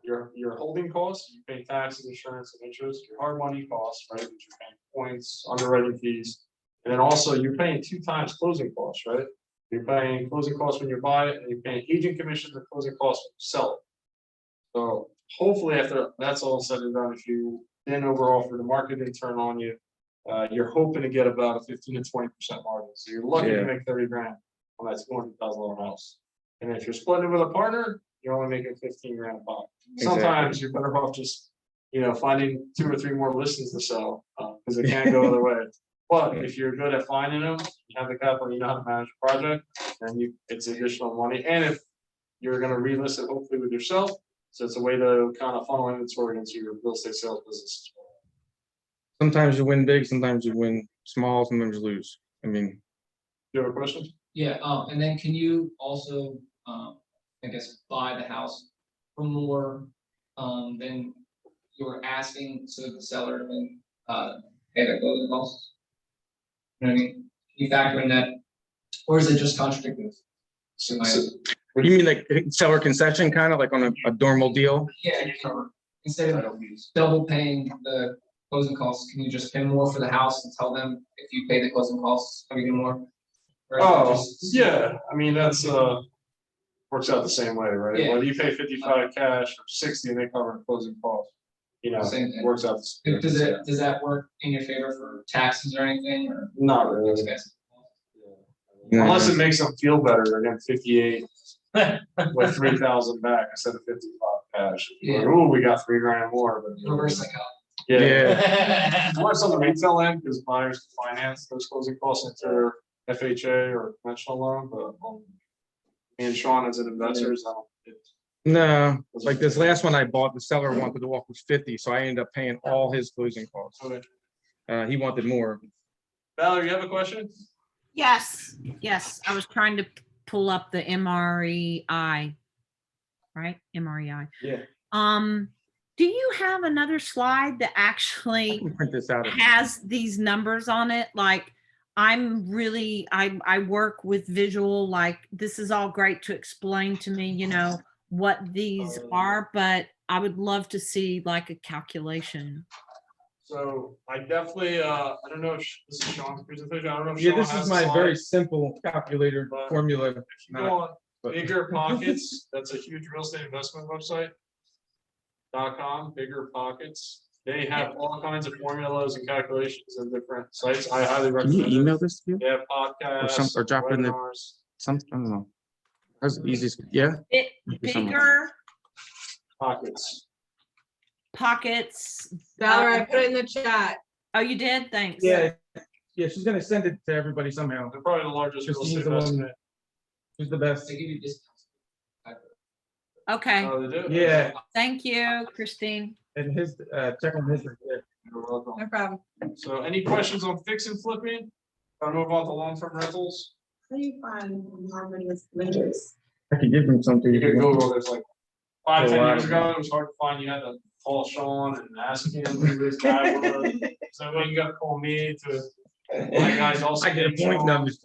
your holding costs, you pay taxes, insurance, and interest, your hard money costs, right? Which you're paying points, underwriting fees, and then also you're paying 2 times closing costs, right? You're paying closing costs when you buy it, and you're paying agent commissions and closing costs when you sell it. So hopefully, after that's all said and done, if you then overoffer, the market didn't turn on you, you're hoping to get about a 15 to 20% margin. So you're lucky to make 30 grand on that $200,000 house. And if you're splitting it with a partner, you're only making 15 grand a pop. Sometimes you're better off just, finding 2 or 3 more listings to sell because it can't go other way. But if you're good at finding them, you have the capital, you know how to manage a project, then it's additional money. And if you're going to relist it, hopefully with yourself, so it's a way to kind of funnel inventory into your real estate sales business as well. Sometimes you win big, sometimes you win small, sometimes you lose. I mean, Do you have a question? Yeah, and then can you also, I guess, buy the house for more than you're asking, so the seller can pay the closing costs? You know what I mean? Can you factor in that, or is it just contradictory? what do you mean, like seller concession, kind of like on a normal deal? Yeah, instead of double paying the closing costs, can you just pay more for the house and tell them if you pay the closing costs, are you getting more? Or is it Oh, just- yeah. I mean, that's works out the same way, right? Yeah. Whether you pay 55 cash or 60 and they cover closing costs, Same thing. works out. Does that work in your favor for taxes or anything, or? Not really. expensive? Unless it makes them feel better, they're getting 58 with 3,000 back instead of 55 cash. Yeah. Oh, we got 3 grand more, but Reverse psychology. yeah. It works on the retail end because buyers can finance those closing costs into their FHA or conventional loan, but me and Shawn as an investors, I don't. No, like this last one I bought, the seller wanted to walk with 50, so I ended up paying all his closing costs. Okay. He wanted more. Valerie, you have a question? Yes, I was trying to pull up the MREI right? MREI. Yeah, Do you have another slide that I actually can print this out. has these numbers on it? Like, I work with visual, like, this is all great to explain to me, what these are, but I would love to see like a calculation. So I definitely, I don't know if this is Sean's presentation. I don't know if Yeah, Sean this has is a my slide. very simple calculator But formula. If you go not- on but- Bigger Pockets, that's a huge real estate investment website. .com, Bigger Pockets. They have all kinds of formulas and calculations in different sites. I highly Can recommend you it. email this to you? They have podcasts, or drop it in the- webinars. Some, I don't know. That's the easiest, yeah? It Thank you so much. bigger Pockets. pockets. Valerie, I put it in the chat. Oh, you did? Thanks. Yeah, she's gonna send it to everybody somehow. They're probably the largest real Christine's estate the one- investment. Who's the best? They give you discounts. Okay. Oh, they do? Yeah, Thank you, Christine. and his, check on his. right there. You're welcome. No problem. So any questions on fix and flipping? I'll move on to long-term rentals. How do you find how many lenders? I can give them something. You can Google, there's like 5, A 10 lot years of ago, it was hard to find. You had to call Shawn and ask him who this guy was. So when you got to call me to, my guys also. I get a named point Shawn. numbers.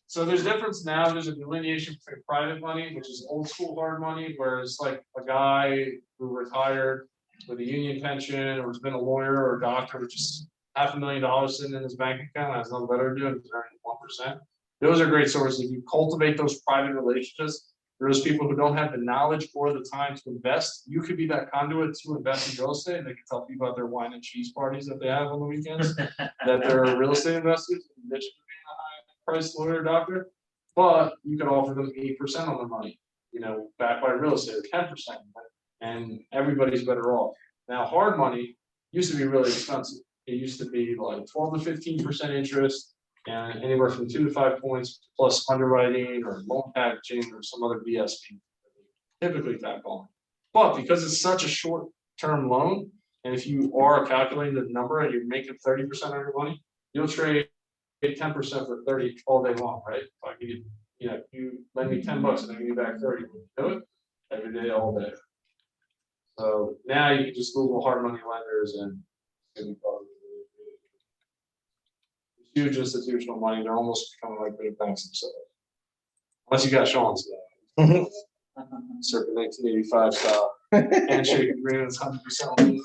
So there's difference now, there's a delineation between private money, which is old school hard money, where it's like a guy who retired with a union pension, or has been a lawyer or a doctor, with just $500,000 sitting in his bank account, has nothing better to do, and he's earning 1%. Those are great sources. You cultivate those private relationships. For those people who don't have the knowledge or the time to invest, you could be that conduit to invest in real estate. They can tell people about their wine and cheese parties that they have on the weekends, that they're real estate investors, in addition to being a high-priced lawyer or doctor. But you could offer them 8% on their money, backed by real estate, or 10%, and everybody's better off. Now, hard money used to be really expensive. It used to be like 12 to 15% interest, and anywhere from 2 to 5 points plus underwriting or loan packaging or some other BS fee, typically tack on. But because it's such a short-term loan, and if you are calculating the number and you're making 30% of your money, you'll trade 10% for 30 all day long, right? If I give you, you lend me $10 and I give you back 30, will you do it? Every day, all day. So now you can just Google hard money lenders and huge institutional money. They're almost becoming like big banks themselves. Unless you got Shawn's circa 1985 style handshake agreements, 100%.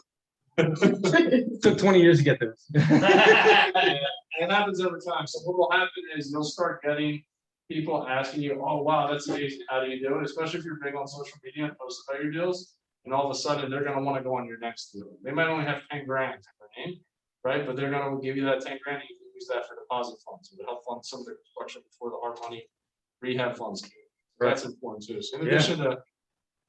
Took 20 years to get this. It happens over time. So what will happen is you'll start getting people asking you, "Oh wow, that's amazing. How do you do it?" Especially if you're big on social media and post about your deals, and all of a sudden they're going to want to go on your next deal. They might only have 10 grand to their name, right? But they're going to give you that 10 grand. And you can use that for deposit funds. It would help fund some of the construction before the hard money rehab funds came. That's important too. So in addition to,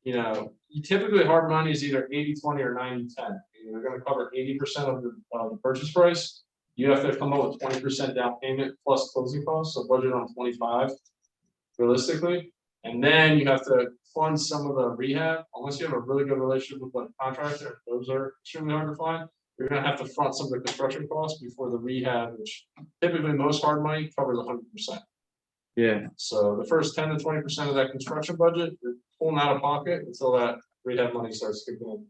you typically hard money is either 80-20 or 90-10. You're going to cover 80% of the purchase price. You have to come up with 20% down payment plus closing costs, so budget on 25 realistically. And then you have to fund some of the rehab, unless you have a really good relationship with the contractor. Those are extremely hard to find. You're going to have to front some of the construction costs before the rehab, which typically most hard money covers 100%. Yeah. So the first 10 to 20% of that construction budget, you're pulling out of pocket until that rehab money starts kicking in.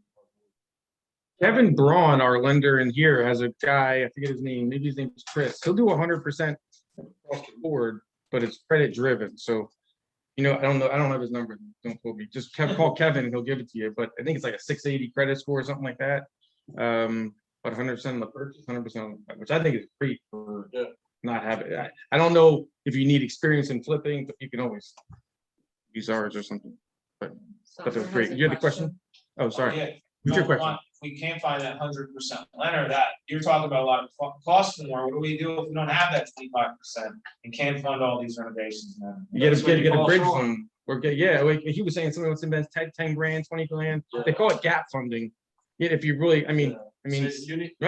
Kevin Braun, our lender in here, has a guy, I forget his name, maybe his name is Chris. He'll do 100% across the board, but it's credit driven. So, I don't know, I don't have his number. Don't quote me. Just call Kevin and he'll give it to you. But I think it's like a 680 credit score or something like that. But 100% on the purchase, 100%, which I think is great for not having. I don't know if you need experience in flipping, but you can always use ours or something. But they're great. You had a question? Oh, sorry. Yeah. What's your question? We can't find that 100% lender that you're talking about a lot of costs more. What do we do if we don't have that 25% and can't fund all these renovations? You get a bridge loan. Like he was saying, somebody wants to invest 10 grand, 20 grand. They call it gap funding. Yeah, if you really, you might be able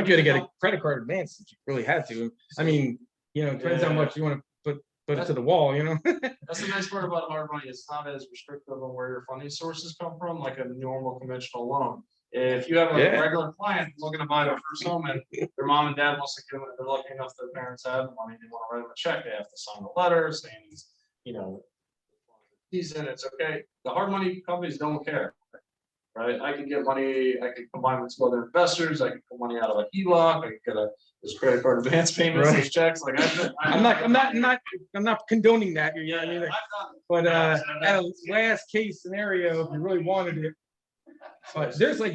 to get a credit card advance if you really had to. It depends how much you want to put it to the wall, That's the nice part about hard money. It's not as restrictive on where your funding sources come from, like a normal conventional loan. If you have a regular client looking to buy their first home and their mom and dad wants to give them, they're lucky enough their parents have the money, they want to write them a check, they have to sign a letter saying, fees in, it's okay. The hard money companies don't care. Right? I can get money, I can combine with some other investors, I can pull money out of a HELOC, I can get this credit card advance payments, Right. those checks, like I'm not condoning that, you know what I mean? But at a last case scenario, if you really wanted it. But there's like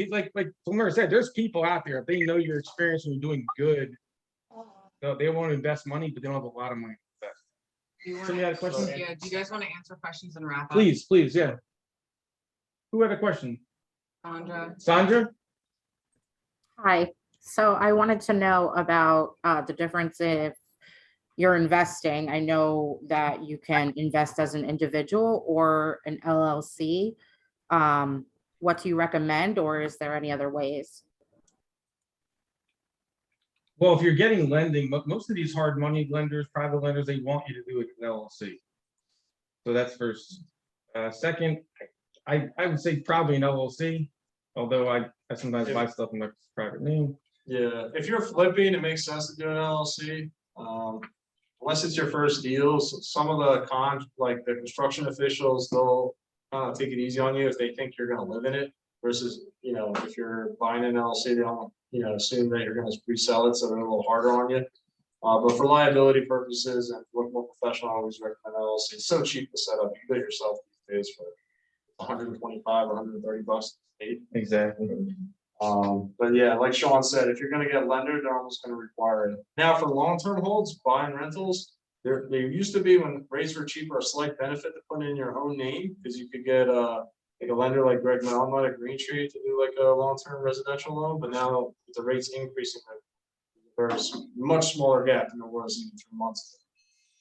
Flamur said, there's people out there, if they know your experience and you're doing good, they want to invest money, but they don't have a lot of money to invest. Do you wanna- Somebody had a question? Yeah, do you guys want to answer questions and wrap up? Please, yeah. Who had a question? Sandra? Hi, so I wanted to know about the difference if you're investing. I know that you can invest as an individual or an LLC. What do you recommend, or is there any other ways? Well, if you're getting lending, most of these hard money lenders, private lenders, they want you to do it in LLC. So that's first. Second, I would say probably an LLC, although I sometimes buy stuff in my private name. Yeah, if you're flipping, it makes sense to do an LLC. Unless it's your first deal, some of the like the construction officials, they'll take it easy on you if they think you're gonna live in it. Versus, if you're buying an LLC, they don't, assume that you're gonna resell it, so they're a little harder on you. But for liability purposes and look more professional, I always recommend LLC. It's so cheap to set up. You can do it yourself these days for 125 or 130 bucks. Exactly. But yeah, like Shawn said, if you're gonna get lender, they're almost gonna require it. Now for long-term holds, buying rentals, there used to be, when rates were cheaper, a slight benefit to put in your own name, because you could get like a lender like Greg Malma at Green Tree to do like a long-term residential loan, but now with the rates increasing, there's a much smaller gap than there was even 3 months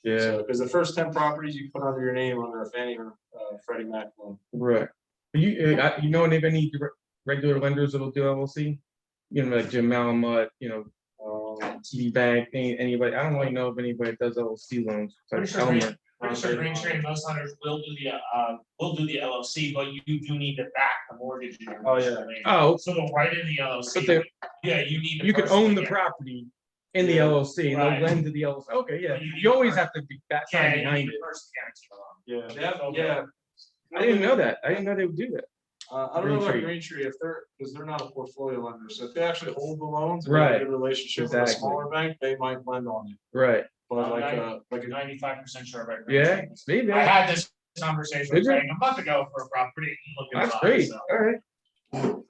ago. Yeah. Because the first 10 properties you put under your name under a Fannie or Freddie Mac loan. Right. You know any regular lenders that'll do LLC? Like Jim Malamut, TD Bank, anybody. I don't really know if anybody that does LLC loans. Pretty sure Green Tree and most lenders will do the LLC, but you do need to back the mortgage. In your name. Oh. So they'll write in the LLC. But yeah, you need. You could own the property in the LLC, and they'll lend to the LLC. Okay, yeah. You always have to be that side behind it. Yeah. I didn't know that. I didn't know they would do that. I don't know about Green Tree because they're not a portfolio lender. So if they actually hold the loans, and right, have a good relationship with a smaller bank, they might lend on it. Right. But like a 95% sure about Green Tree. Maybe. I had this conversation with Greg a month ago for a property. That's great. So. All right.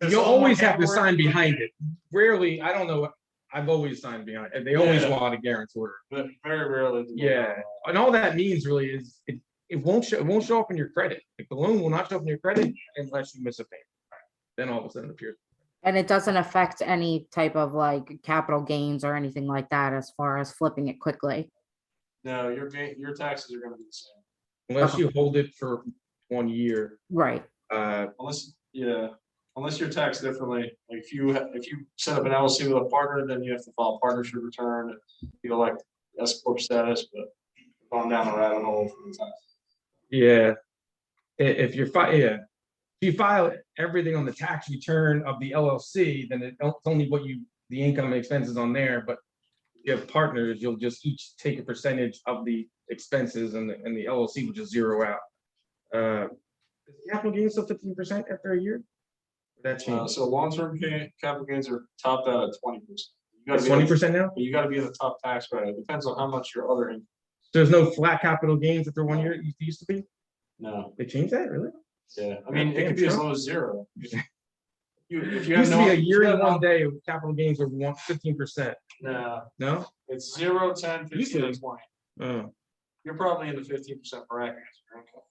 You'll always have to sign behind it. Rarely, I don't know. I've always signed behind it. They always want a guarantor. But very rarely. Yeah. And all that means really is it won't show up in your credit. Like the loan will not show up in your credit unless you miss a payment. Then all of a sudden it appears. And it doesn't affect any type of like capital gains or anything like that as far as flipping it quickly. No, your taxes are going to be the same. Unless you hold it for 1 year. Right. Unless you're taxed differently. Like if you set up an LLC with a partner, then you have to file a partnership return. You elect S corp status, but going down the rabbit hole for the tax. Yeah. If you file everything on the tax return of the LLC, then it's only the income and expenses on there. But if you have partners, you'll just each take a percentage of the expenses, and the LLC will just zero out. Is capital gains still 15% after a year? That changed. So long-term capital gains are topped out at 20%. 20% now? You got to be in the top tax bracket. It depends on how much your other income. There's no flat capital gains after 1 year. It used to be. No. They changed that, really? Yeah. I mean, it could be as low as 0. If you It have used to be a year and 1 day of capital gains were 15%. No. It's 0, 10, 15, and 20. Oh. You're probably in the 15% bracket.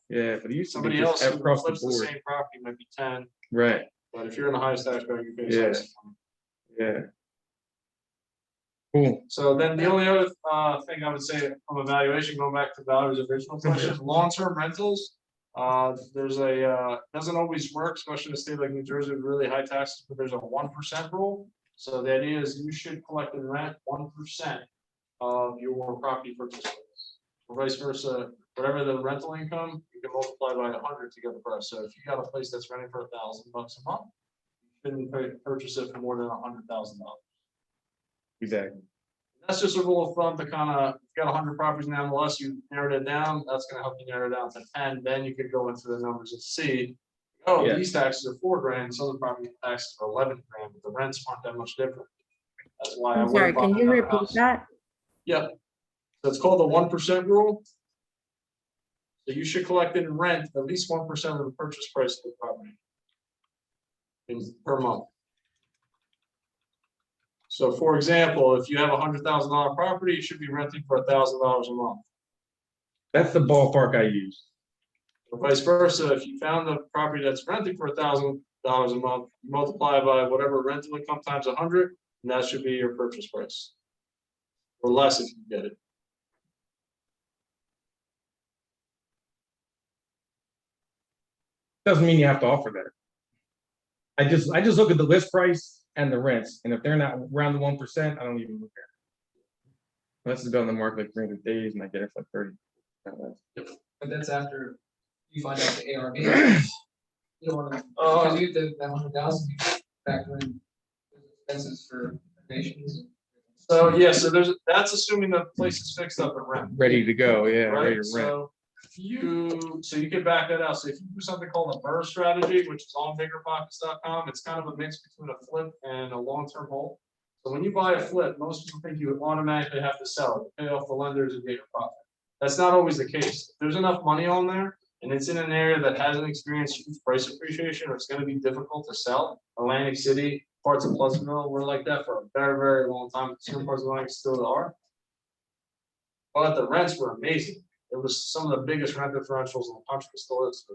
Yeah, but somebody else who flips the same property might be 10. Right. But if you're in the highest tax bracket, you pay. Yeah. Cool. So then the only other thing I would say from evaluation, going back to Valerie's original question, long-term rentals. There's doesn't always work, especially in a state like New Jersey with really high taxes, but there's a 1% rule. So the idea is you should collect and rent 1% of your property purchase price. Or vice versa, whatever the rental income, you can multiply by 100 to get the price. So if you got a place that's renting for $1,000 a month, you can purchase it for more than $100,000. Exactly. That's just a rule of thumb to kind of, if you got 100 properties in MLS, you narrowed it down, that's gonna help you narrow it down to 10, then you could go into the numbers and see, oh, Yeah. these taxes are $4,000, some of the property taxes are $11,000, but the rents aren't that much different. That's why I I'm sorry, wouldn't buy can you another repeat house. that? Yeah, so it's called the 1% rule. So you should collect in rent at least 1% of the purchase price of the property per month. So for example, if you have $100,000 property, you should be renting for $1,000 a month. That's the ballpark I use. Or vice versa, if you found a property that's renting for $1,000 a month, you multiply by whatever rental income times 100, and that should be your purchase price. Or less if you get it. Doesn't mean you have to offer that. I just look at the list price and the rents, and if they're not around the 1%, I don't even look at it. Unless it's been on the market like 300 days and I get it for like 30. But that's after you find out the ARV. You don't wanna, because you did that 100,000, you factor in expenses for renovations. So yeah, so that's assuming the place is fixed up and rent. Ready to go, yeah, ready Right, to rent. so you can back that out. So if you do something called a BRRRR strategy, which is on biggerpockets.com, it's kind of a mix between a flip and a long-term hold. So when you buy a flip, most people think you automatically have to sell it, pay off the lenders and get your profit. That's not always the case. If there's enough money on there and it's in an area that hasn't experienced huge price appreciation, or it's going to be difficult to sell. Atlantic City, parts of Pleasantville were like that for a very, very long time. Some parts of Atlantic still are. But the rents were amazing. It was some of the biggest rent differentials in the country still is.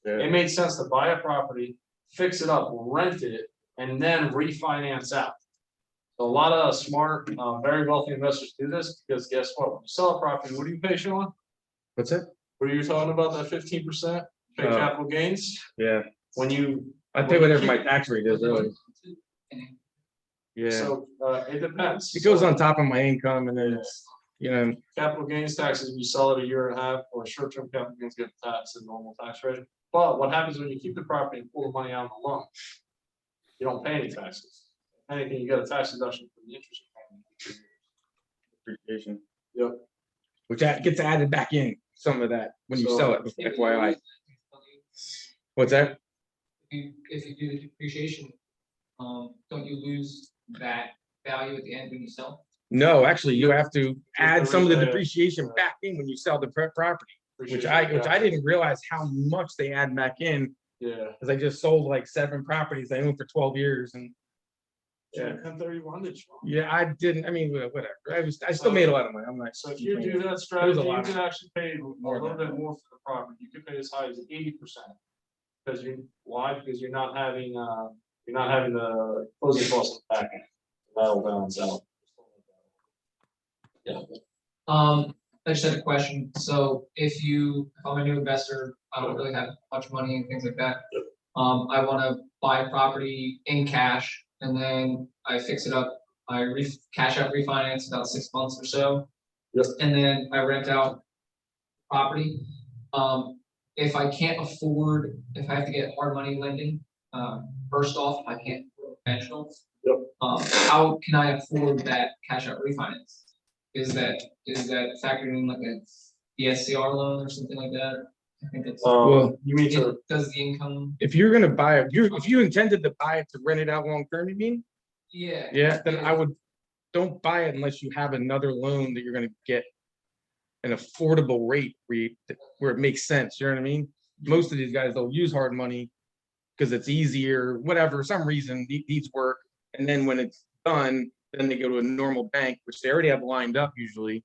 It made sense to buy a property, fix it up, rent it, and then refinance out. So a lot of smart, very wealthy investors do this because guess what? When you sell a property, what do you pay, Shawn? What's it? What are you talking about? That 15% pay capital gains? Yeah, When you I pay whatever my tax rate is, really. Yeah, so it depends. it goes So on top of my income, and then it's, you know, capital gains taxes, you sell it a year and a half, or short-term capital gains get taxed at normal tax rate. But what happens when you keep the property and pull the money out of the loan? You don't pay any taxes. If anything, you get a tax deduction for the interest you're paying. appreciation. Yep. Which gets added back in, some of that, when you So- sell it, FYI. What's that? If you do the depreciation, don't you lose that value at the end when you sell? No, actually, you have to add some of the Yeah. depreciation back in when you sell the property, which I didn't realize how much they add back in, Yeah. because I just sold like 7 properties I owned for 12 years, and Yeah. Yeah. 1031 did you? yeah, I didn't, I mean, whatever, I still made a lot of money, I'm like. So if you do that It was strategy, a you lot. could actually pay a More little than bit more for the property. You could pay as high as 80%. Because why? Because you're not having the closing costs on the back end. That'll balance out. Yeah. I just had a question. So if I'm a new investor, I don't really have much money and things like that. I want to buy a property in cash and then I fix it up. I cash out refinance about 6 months or so. Yep. And then I rent out property. If I can't afford, if I have to get hard money lending, first off, I can't afford conventional. Yep. How can I afford that cash out refinance? Is that factoring in like a DSCR loan or something like that? I think it's. Well, You mean to Does the income? if you're gonna buy it, if you intended to buy it to rent it out long term, you mean? Yeah. Yeah, then I would, don't buy it unless you have another loan that you're gonna get an affordable rate where it makes sense, you know what I mean? Most of these guys, they'll use hard money because it's easier, whatever, some reason needs work. And then when it's done, then they go to a normal bank, which they already have lined up usually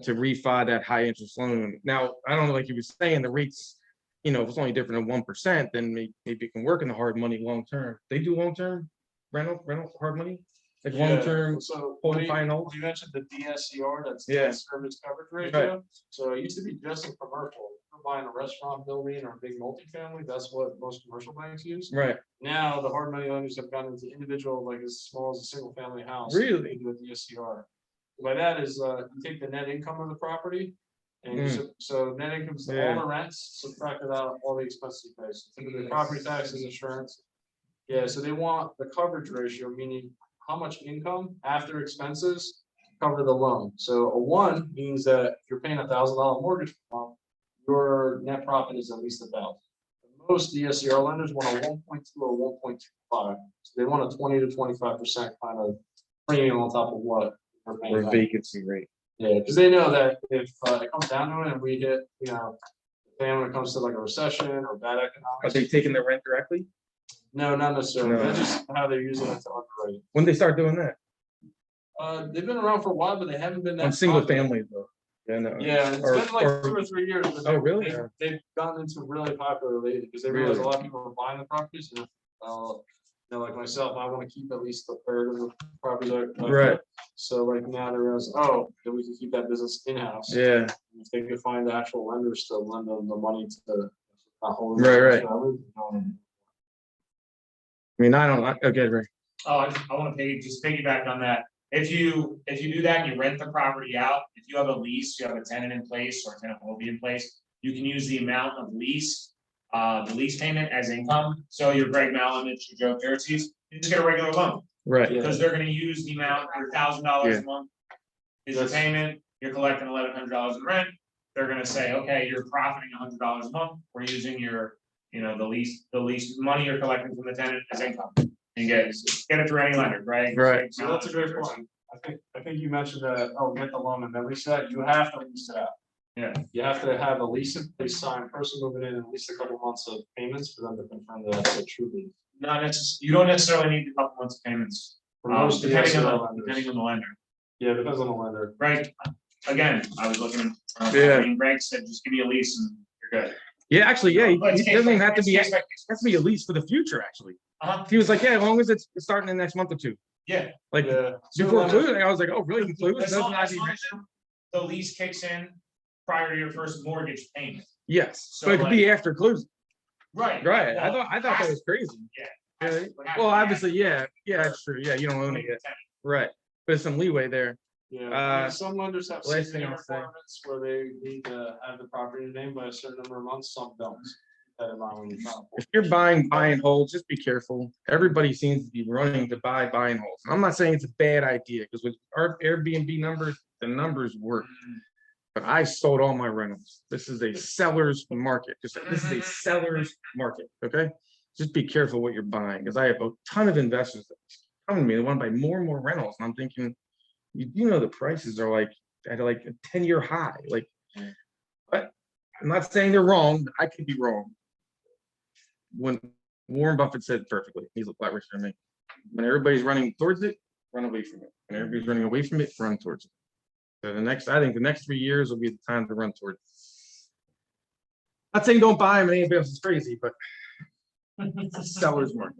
to refi that high interest loan. Now, I don't know, like you were saying, the rates, if it's only different than 1%, then maybe it can work in the hard money long term. They do long term rental hard money, like long term. So hold when and buy and hold. you mentioned the DSCR, that's Yeah. debt service coverage ratio. So it used to be just in commercial. If you're buying a restaurant building or a big multifamily, that's what most commercial banks use. Right. Now the hard money lenders have gotten into individual, like as small as a single family house. Really? They do a DSCR. By that is you take the net income of the property. And so net income is all the rents, subtracted out all the expenses you pay. So typically property taxes, insurance. Yeah, so they want the coverage ratio, meaning how much income after expenses cover the loan. So a 1 means that if you're paying $1,000 mortgage per month, your net profit is at least 1,000. Most DSCR lenders want a 1.2 or 1.25. So they want a 20 to 25% kind of premium on top of what we're paying. Or back. vacancy rate. Yeah, because they know that if it comes down to it and we hit, when it comes to like a recession or bad Are economics. they taking the rent directly? No, not necessarily. No. That's just how they're using it to underwrite. When they start doing that? They've been around for a while, but they haven't been that On single popular. families though. Yeah, no. Yeah, it's Or- been like or- 2 or 3 years. But Oh, really? They've gotten into really popular lately because they realize a Really? lot of people are buying the properties. And like myself, I want to keep at least a third of the properties. Right. So like now they realize, oh, then we can keep that business in-house. Yeah, If they could find the actual lenders to lend them the money to. Right. I mean, okay, right. Oh, I want to just piggyback on that. If you do that and you rent the property out, if you have a lease, you have a tenant in place or a tenant will be in place, you can use the amount of lease, the lease payment as income. So your Greg Malamich, your Joe Jersey's, you just get a regular loan. Right. Because they're gonna use the amount, your $1,000 a month is your payment, you're collecting $1,100 in rent. They're gonna say, okay, you're profiting $100 a month, we're using your, the lease money you're collecting from the tenant as income. And get it through any lender, right? Right. So that's a great point. I think you mentioned that, get the loan and then lease that, you have to lease it out. Yeah. You have to have a lease in place, signed, person moving in at least a couple months of payments for them to confirm that that's a true lease. You don't necessarily need a couple months of payments, For most depending DSCR on lenders. the lender, Yeah, it depends on the lender. right? Again, I was looking, Yeah. Greg said, just give me a lease and you're good. Yeah, actually, yeah, it But it's doesn't even case- have to be, it's it case by case. has to be a lease for the future, actually. Uh-huh. He was like, yeah, as long as it's starting in the next month or two. Yeah. Like, Yeah. before closing, I was like, oh, really? Included? As long Doesn't as actually- the lease kicks in prior to your first mortgage payment. Yes, So, but it could be after closing. Right. Right, I Well, thought that was crazy. Yeah. Yeah, What happens well, when obviously, yeah, that's true. Yeah, you don't own it you yet. have- Right, but there's some leeway there. Yeah, some lenders have last thing seasoning I'll say. requirements where they need to have the property name by a certain number of months, some don't. Keep that in mind when you're trying to- If you're buying buy and hold, just be careful. Everybody seems to be running to buy and hold. I'm not saying it's a bad idea, because with our Airbnb numbers, the numbers work. But I sold all my rentals. This is a seller's market. This is a seller's market, okay? Just be careful what you're buying, because I have a ton of investors that come to me, they want to buy more and more rentals, and I'm thinking, the prices are like at like a 10-year high, like. But I'm not saying they're wrong, but I could be wrong. When Warren Buffett said perfectly, he's a flat richer than me. When everybody's running towards it, run away from it. When everybody's running away from it, run towards it. So I think the next 3 years will be the time to run towards it. Not saying don't buy them, anybody else is crazy, but seller's market.